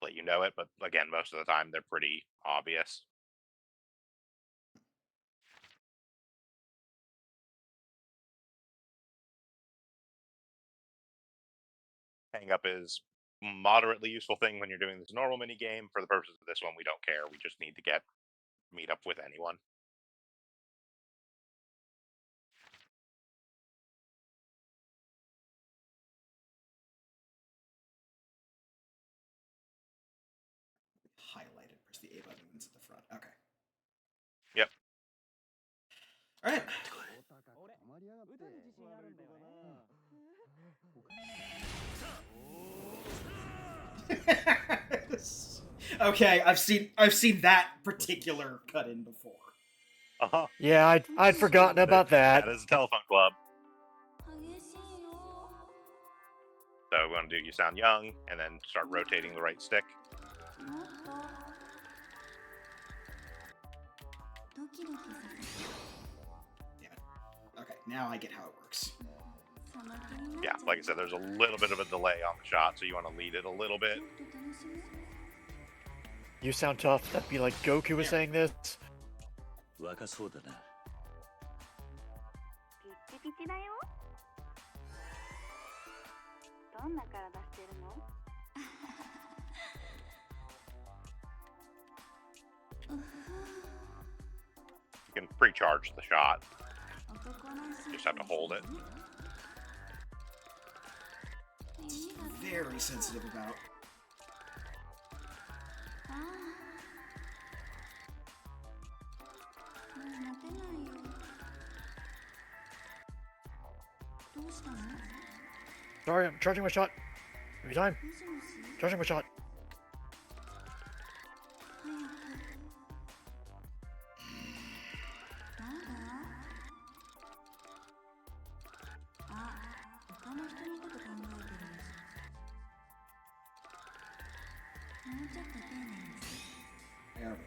let you know it. But again, most of the time they're pretty obvious. Hang up is moderately useful thing when you're doing this normal mini game. For the purposes of this one, we don't care. We just need to meet up with anyone. Highlighted. Press the A button and it's at the front. Okay. Yep. All right. Okay, I've seen that particular cut in before. Yeah, I'd forgotten about that. That is a telephone club. So we want to do you sound young, and then start rotating the right stick. Okay, now I get how it works. Yeah, like I said, there's a little bit of a delay on the shot, so you want to lead it a little bit. You sound tough. That'd be like Goku was saying this. 若そうだなピチだよ。どんな体してるの？ You can pre-charge the shot. Just have to hold it. Very sensitive about. Sorry, I'm charging my shot. Every time. Charging my shot. There we go.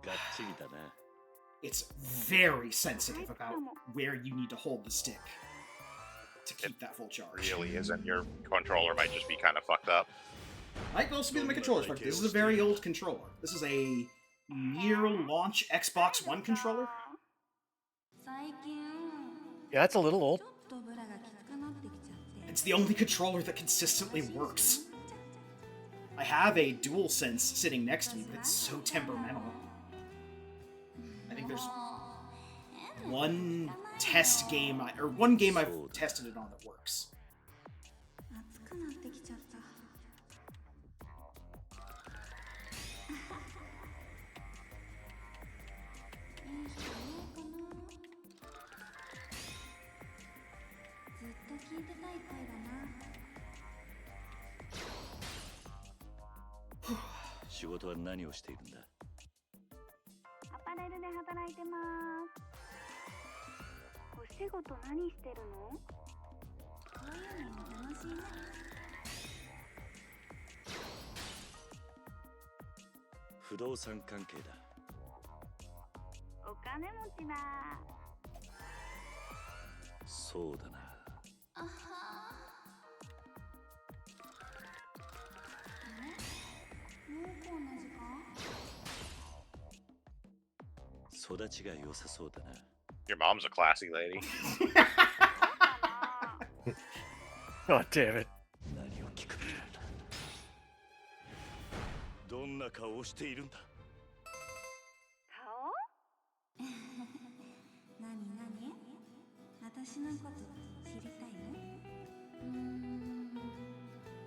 がっちりだな。 It's very sensitive about where you need to hold the stick to keep that full charge. Really isn't. Your controller might just be kind of fucked up. Might also be my controller's fucked. This is a very old controller. This is a near launch Xbox One controller. Yeah, it's a little old. It's the only controller that consistently works. I have a DualSense sitting next to me, but it's so temperamental. I think there's one test game, or one game I've tested it on that works. Apparel 仕事は何をしているんだ。で働いてます。お仕事何してるの？こういうの楽しいね。不動産関係だ。お金持ちだ。そうだな。あは。あれ？もうこんな時間？ 育ちが良さそうだな。 Your mom's a classy lady. God damn it. 何を聞くんだ。どんな顔をしているんだ。顔？何何？私のこと知りたいの？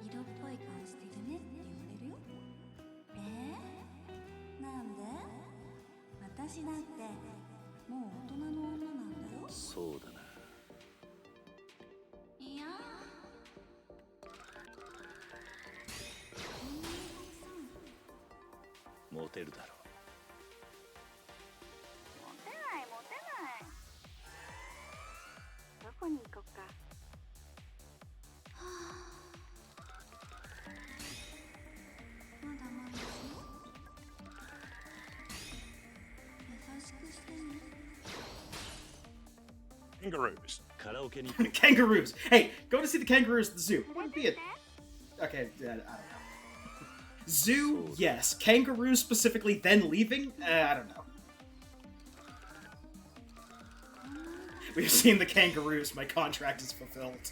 色っぽい顔してるねって言われるよ。なんで？ 私だってもう大人の女なんだよ。そうだな。いや。モテるだろう。モテないモテない。どこに行こうか。はあ。まだまだですよ。 Kangaroos. Kangaroos. Hey, go to see the kangaroos at the zoo. Wouldn't be it? Okay, I don't know. Zoo, yes. Kangaroos specifically, then leaving? I don't know. We've seen the kangaroos. My contract is fulfilled.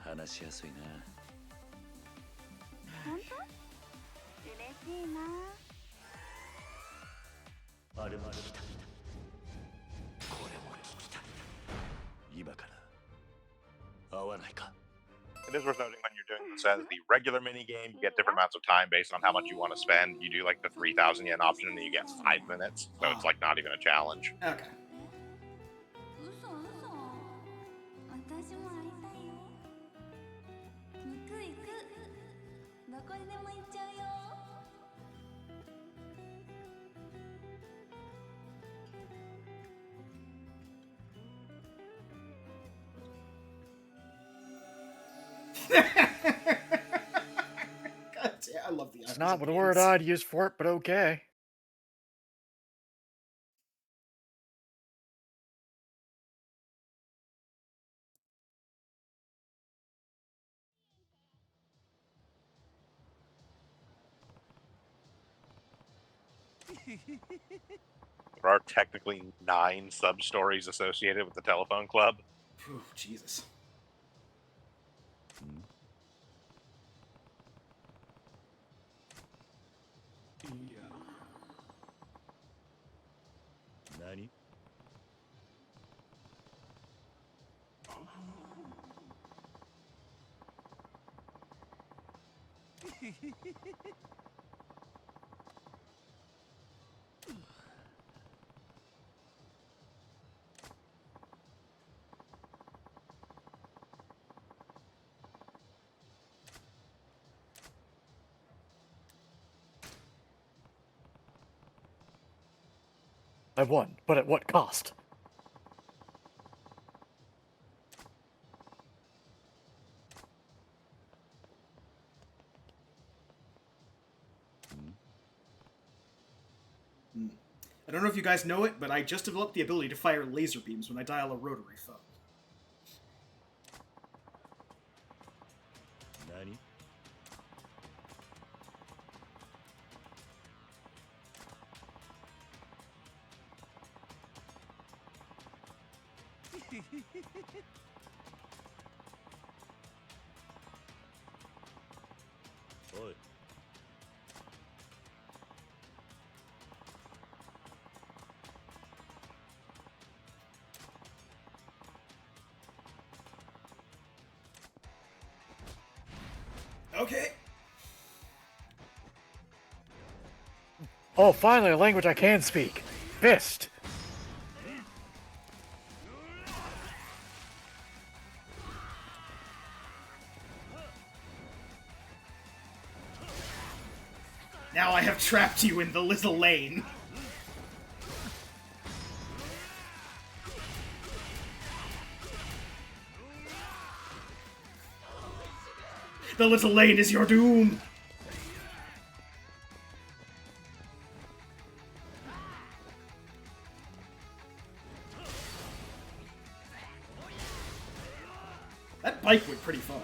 話しやすいな。本当？嬉しいな。あれも聞きたい。これも聞きたい。今から会わないか。 It is worth noting when you're doing this as the regular mini game, you get different amounts of time based on how much you want to spend. You do like the 3,000 yen option, and then you get 5 minutes, so it's like not even a challenge. Okay. 嘘嘘。私も会いたいよ。行く行く。どこにでも行っちゃうよ。 God damn, I love the It's not the word I'd use for it, but okay. There are technically 9 sub-stories associated with the telephone club. Whew, Jesus. 何 I won, but at what cost? I don't know if you guys know it, but I just developed the ability to fire laser beams when I dial a rotary phone. 何 おい Okay. Oh, finally, a language I can speak. Fist. Now I have trapped you in the little lane. The little lane is your doom. That bike went pretty far.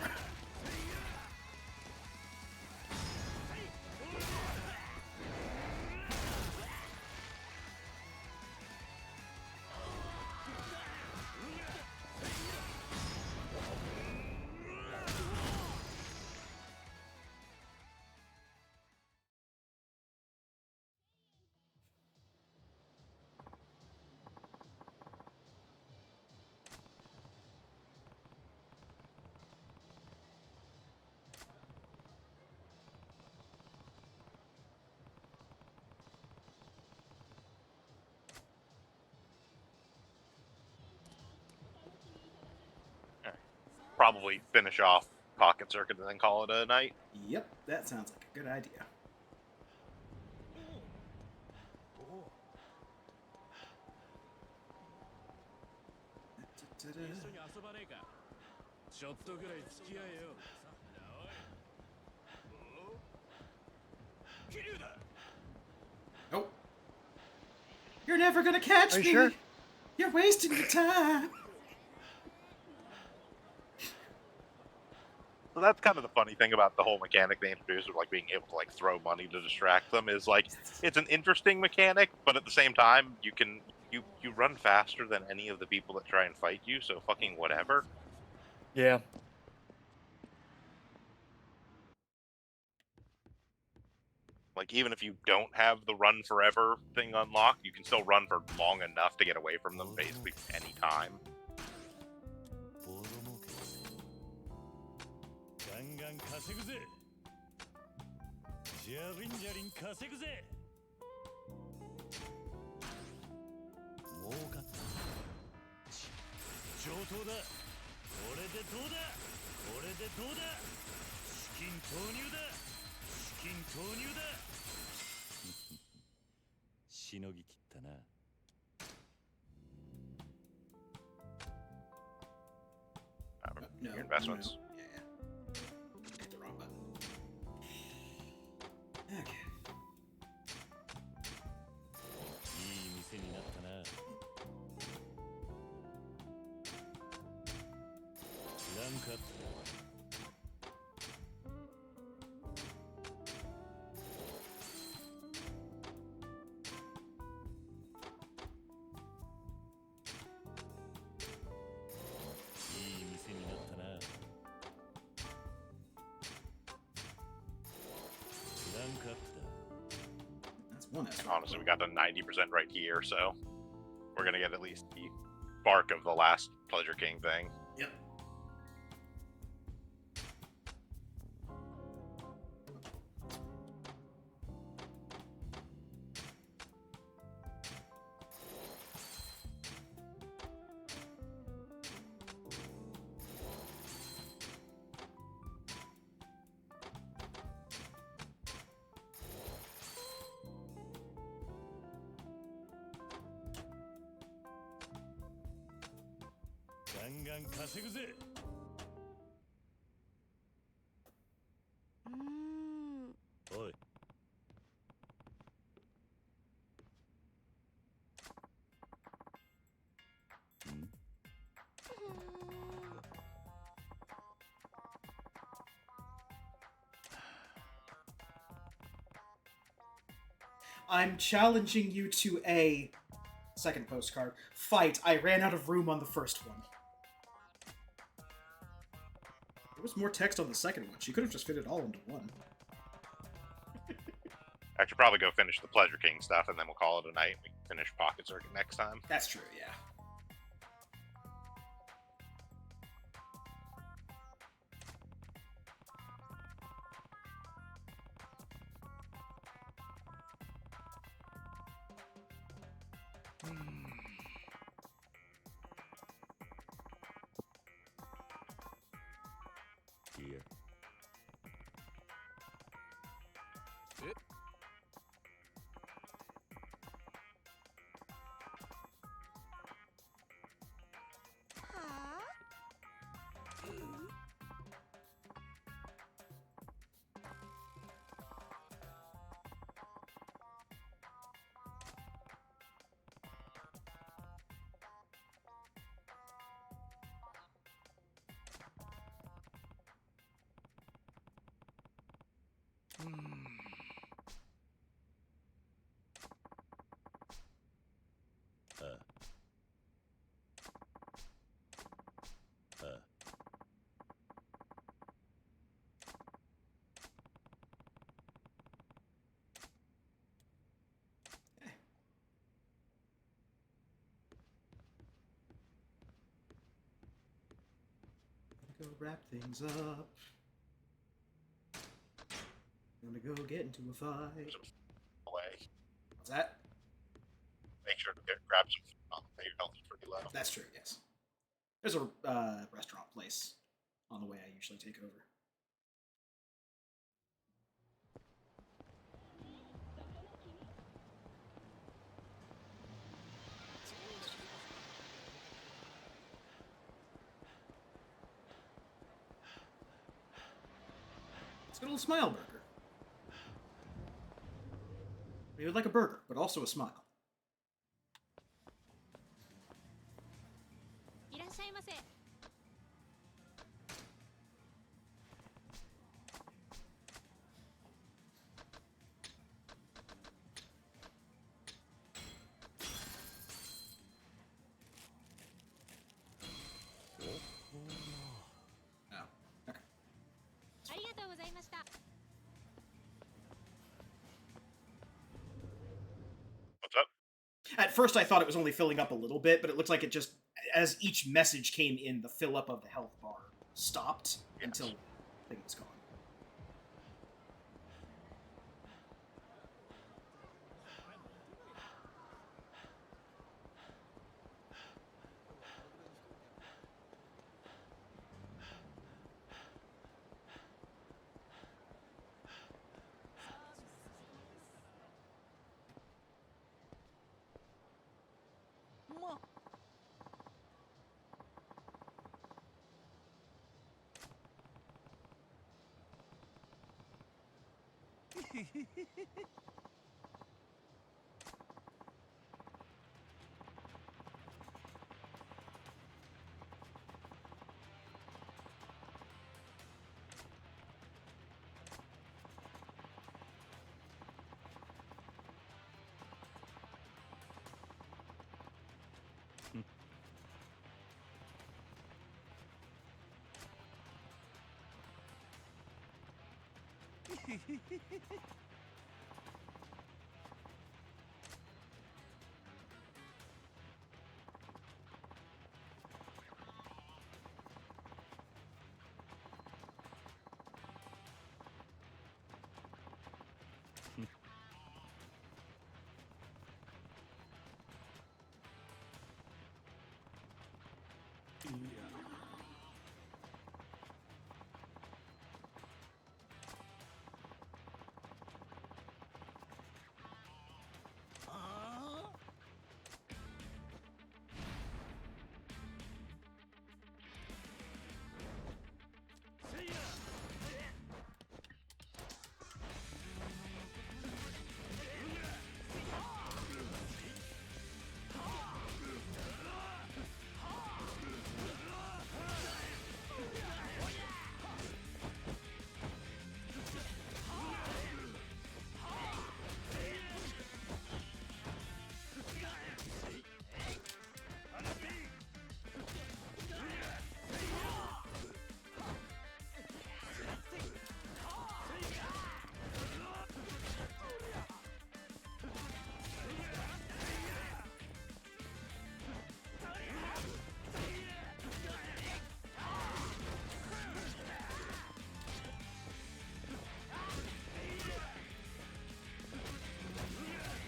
Probably finish off Pocket Circuit and then call it a night. Yep, that sounds like a good idea. Oh. You're never gonna catch Are you me! sure? You're wasting your time! So that's kind of the funny thing about the whole mechanic they introduced of like being able to like throw money to distract them is like it's an interesting mechanic, but at the same time you run faster than any of the people that try and fight you, so fucking whatever. Yeah. Like even if you don't have the run forever thing unlocked, you can still run for long enough to get away from them basically any time. ボロ儲けだぜガンガン稼ぐぜジャリンジャリン稼ぐぜ儲かった上等だこれでどうだこれでどうだ資金投入だ資金投入だしのぎきったな No, Your investments. no. Yeah. Hit the wrong button. Okay. いい店になったなランクアップだ Okay. かった。 That's one And extra. honestly, we got to 90% right here, so we're gonna get at least the spark of the last Pleasure King thing. Yep.おい。 I'm challenging you to a second postcard fight. I ran out of room on the first one. There was more text on the second one. She could have just fit it all into one. I should probably go finish the Pleasure King stuff, and then we'll call it a night. We can finish Pocket Circuit next time. That's true, yeah. Here. Go wrap things up. Gonna go get into a fight. Away. What's that? Make sure to grab some food on the way. Your health is pretty low. That's true, yes. There's a restaurant place on the way I usually take over. Let's get a little smile burger. We would like a burger, but also a smile. いらっしゃいませ。 Oh, okay. ありがとうございました。 What's up? At first, I thought it was only filling up a little bit, but it looks like it just, as each message came in, the fill up of the health bar stopped until the thing was gone.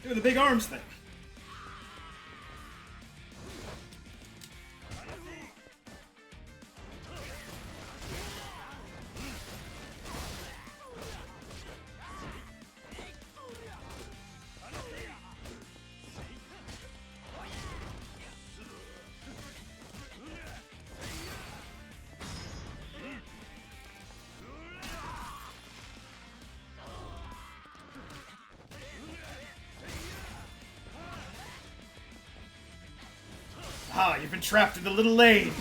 Do the big arms thing. Ah, you've been trapped in the little lane.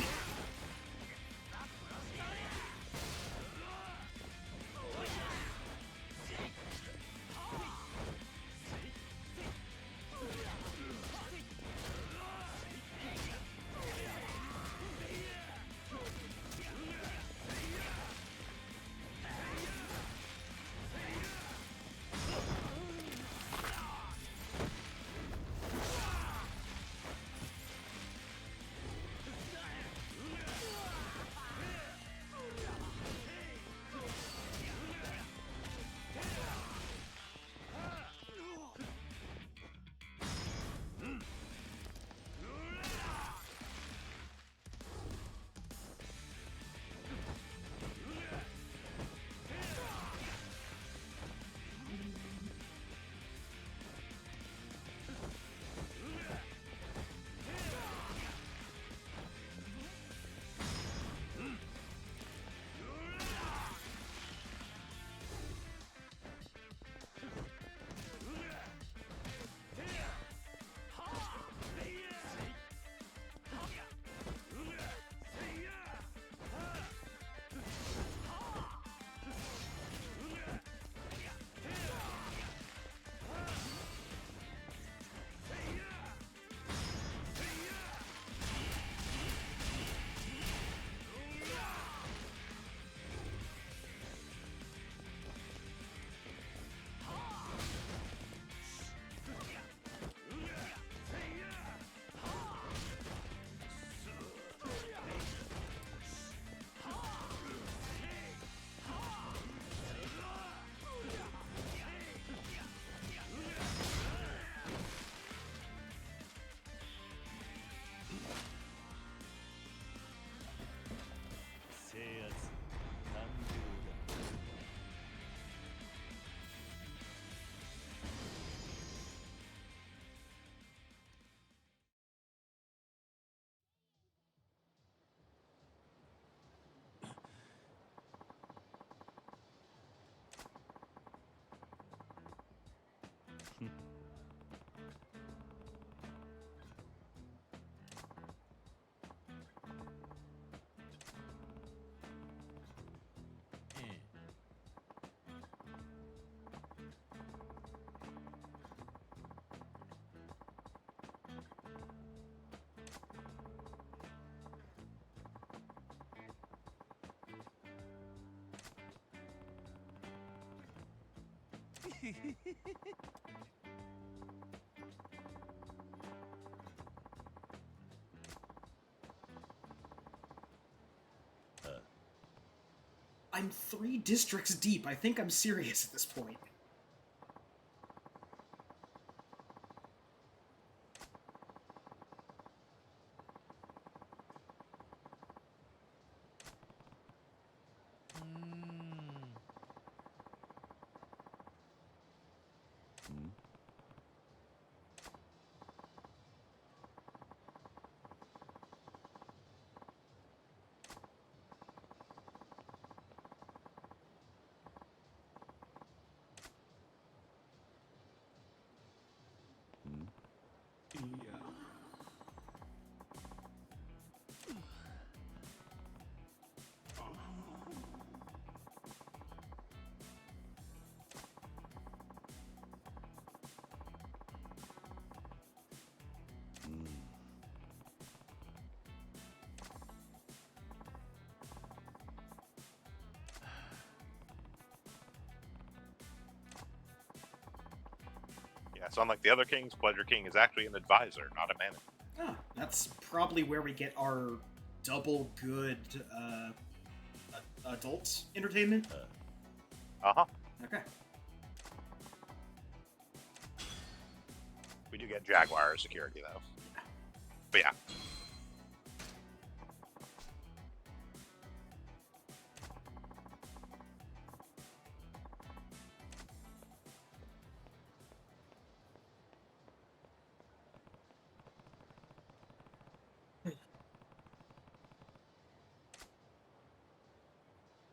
I'm 3 districts deep. I think I'm serious at this point. Yeah, so unlike the other kings, Pleasure King is actually an advisor, not a manager. Ah, that's probably where we get our double good adult entertainment. Uh-huh. Okay. We do get Jaguar security, though. But yeah.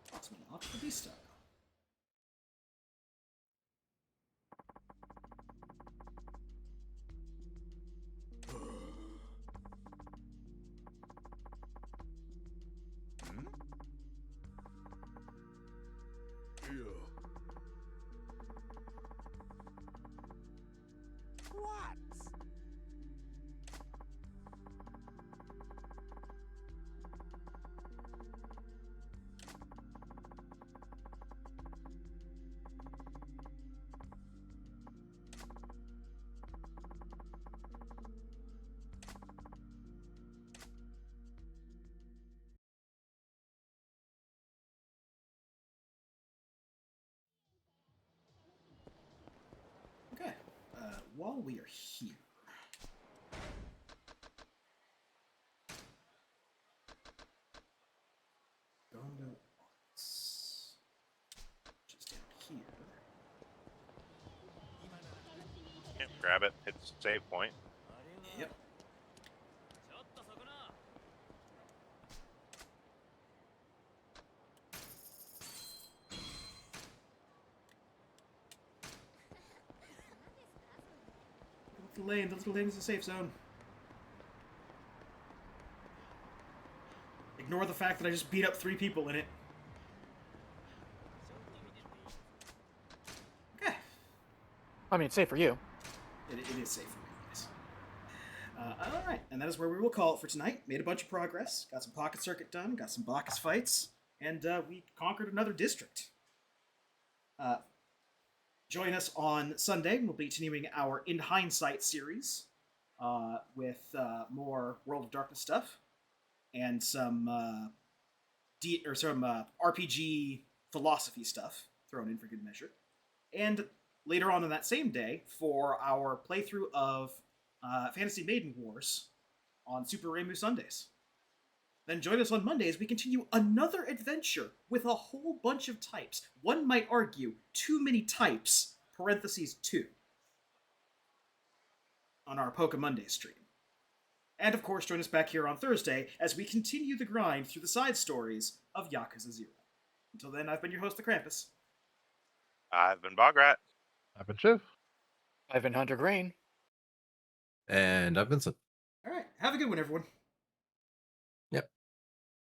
Approximately off the vista. What? Okay. While we are here. Gondo Arts. Just down here. Yeah, grab it, hit the save point. Yep. The little lane is a safe zone. Ignore the fact that I just beat up 3 people in it. Okay. I mean, it's safe for you. It is safe for me, yes. Alright, and that is where we will call it for tonight. Made a bunch of progress. Got some pocket circuit done, got some Bacchus fights, and we conquered another district. Join us on Sunday. We'll be continuing our In Hindsight series with more World of Darkness stuff and some RPG philosophy stuff thrown in for good measure. And later on that same day, for our playthrough of Fantasy Maiden Wars on Super Remu Sundays. Then join us on Monday as we continue another adventure with a whole bunch of types. One might argue, too many types, parentheses 2, on our Poke Monday stream. And of course, join us back here on Thursday as we continue the grind through the side stories of Yakuza 0. Until then, I've been your host, the Krampus. I've been Bograt. I've been Shiv. I've been Hunter Green. And I've been. All right, have a good one, everyone.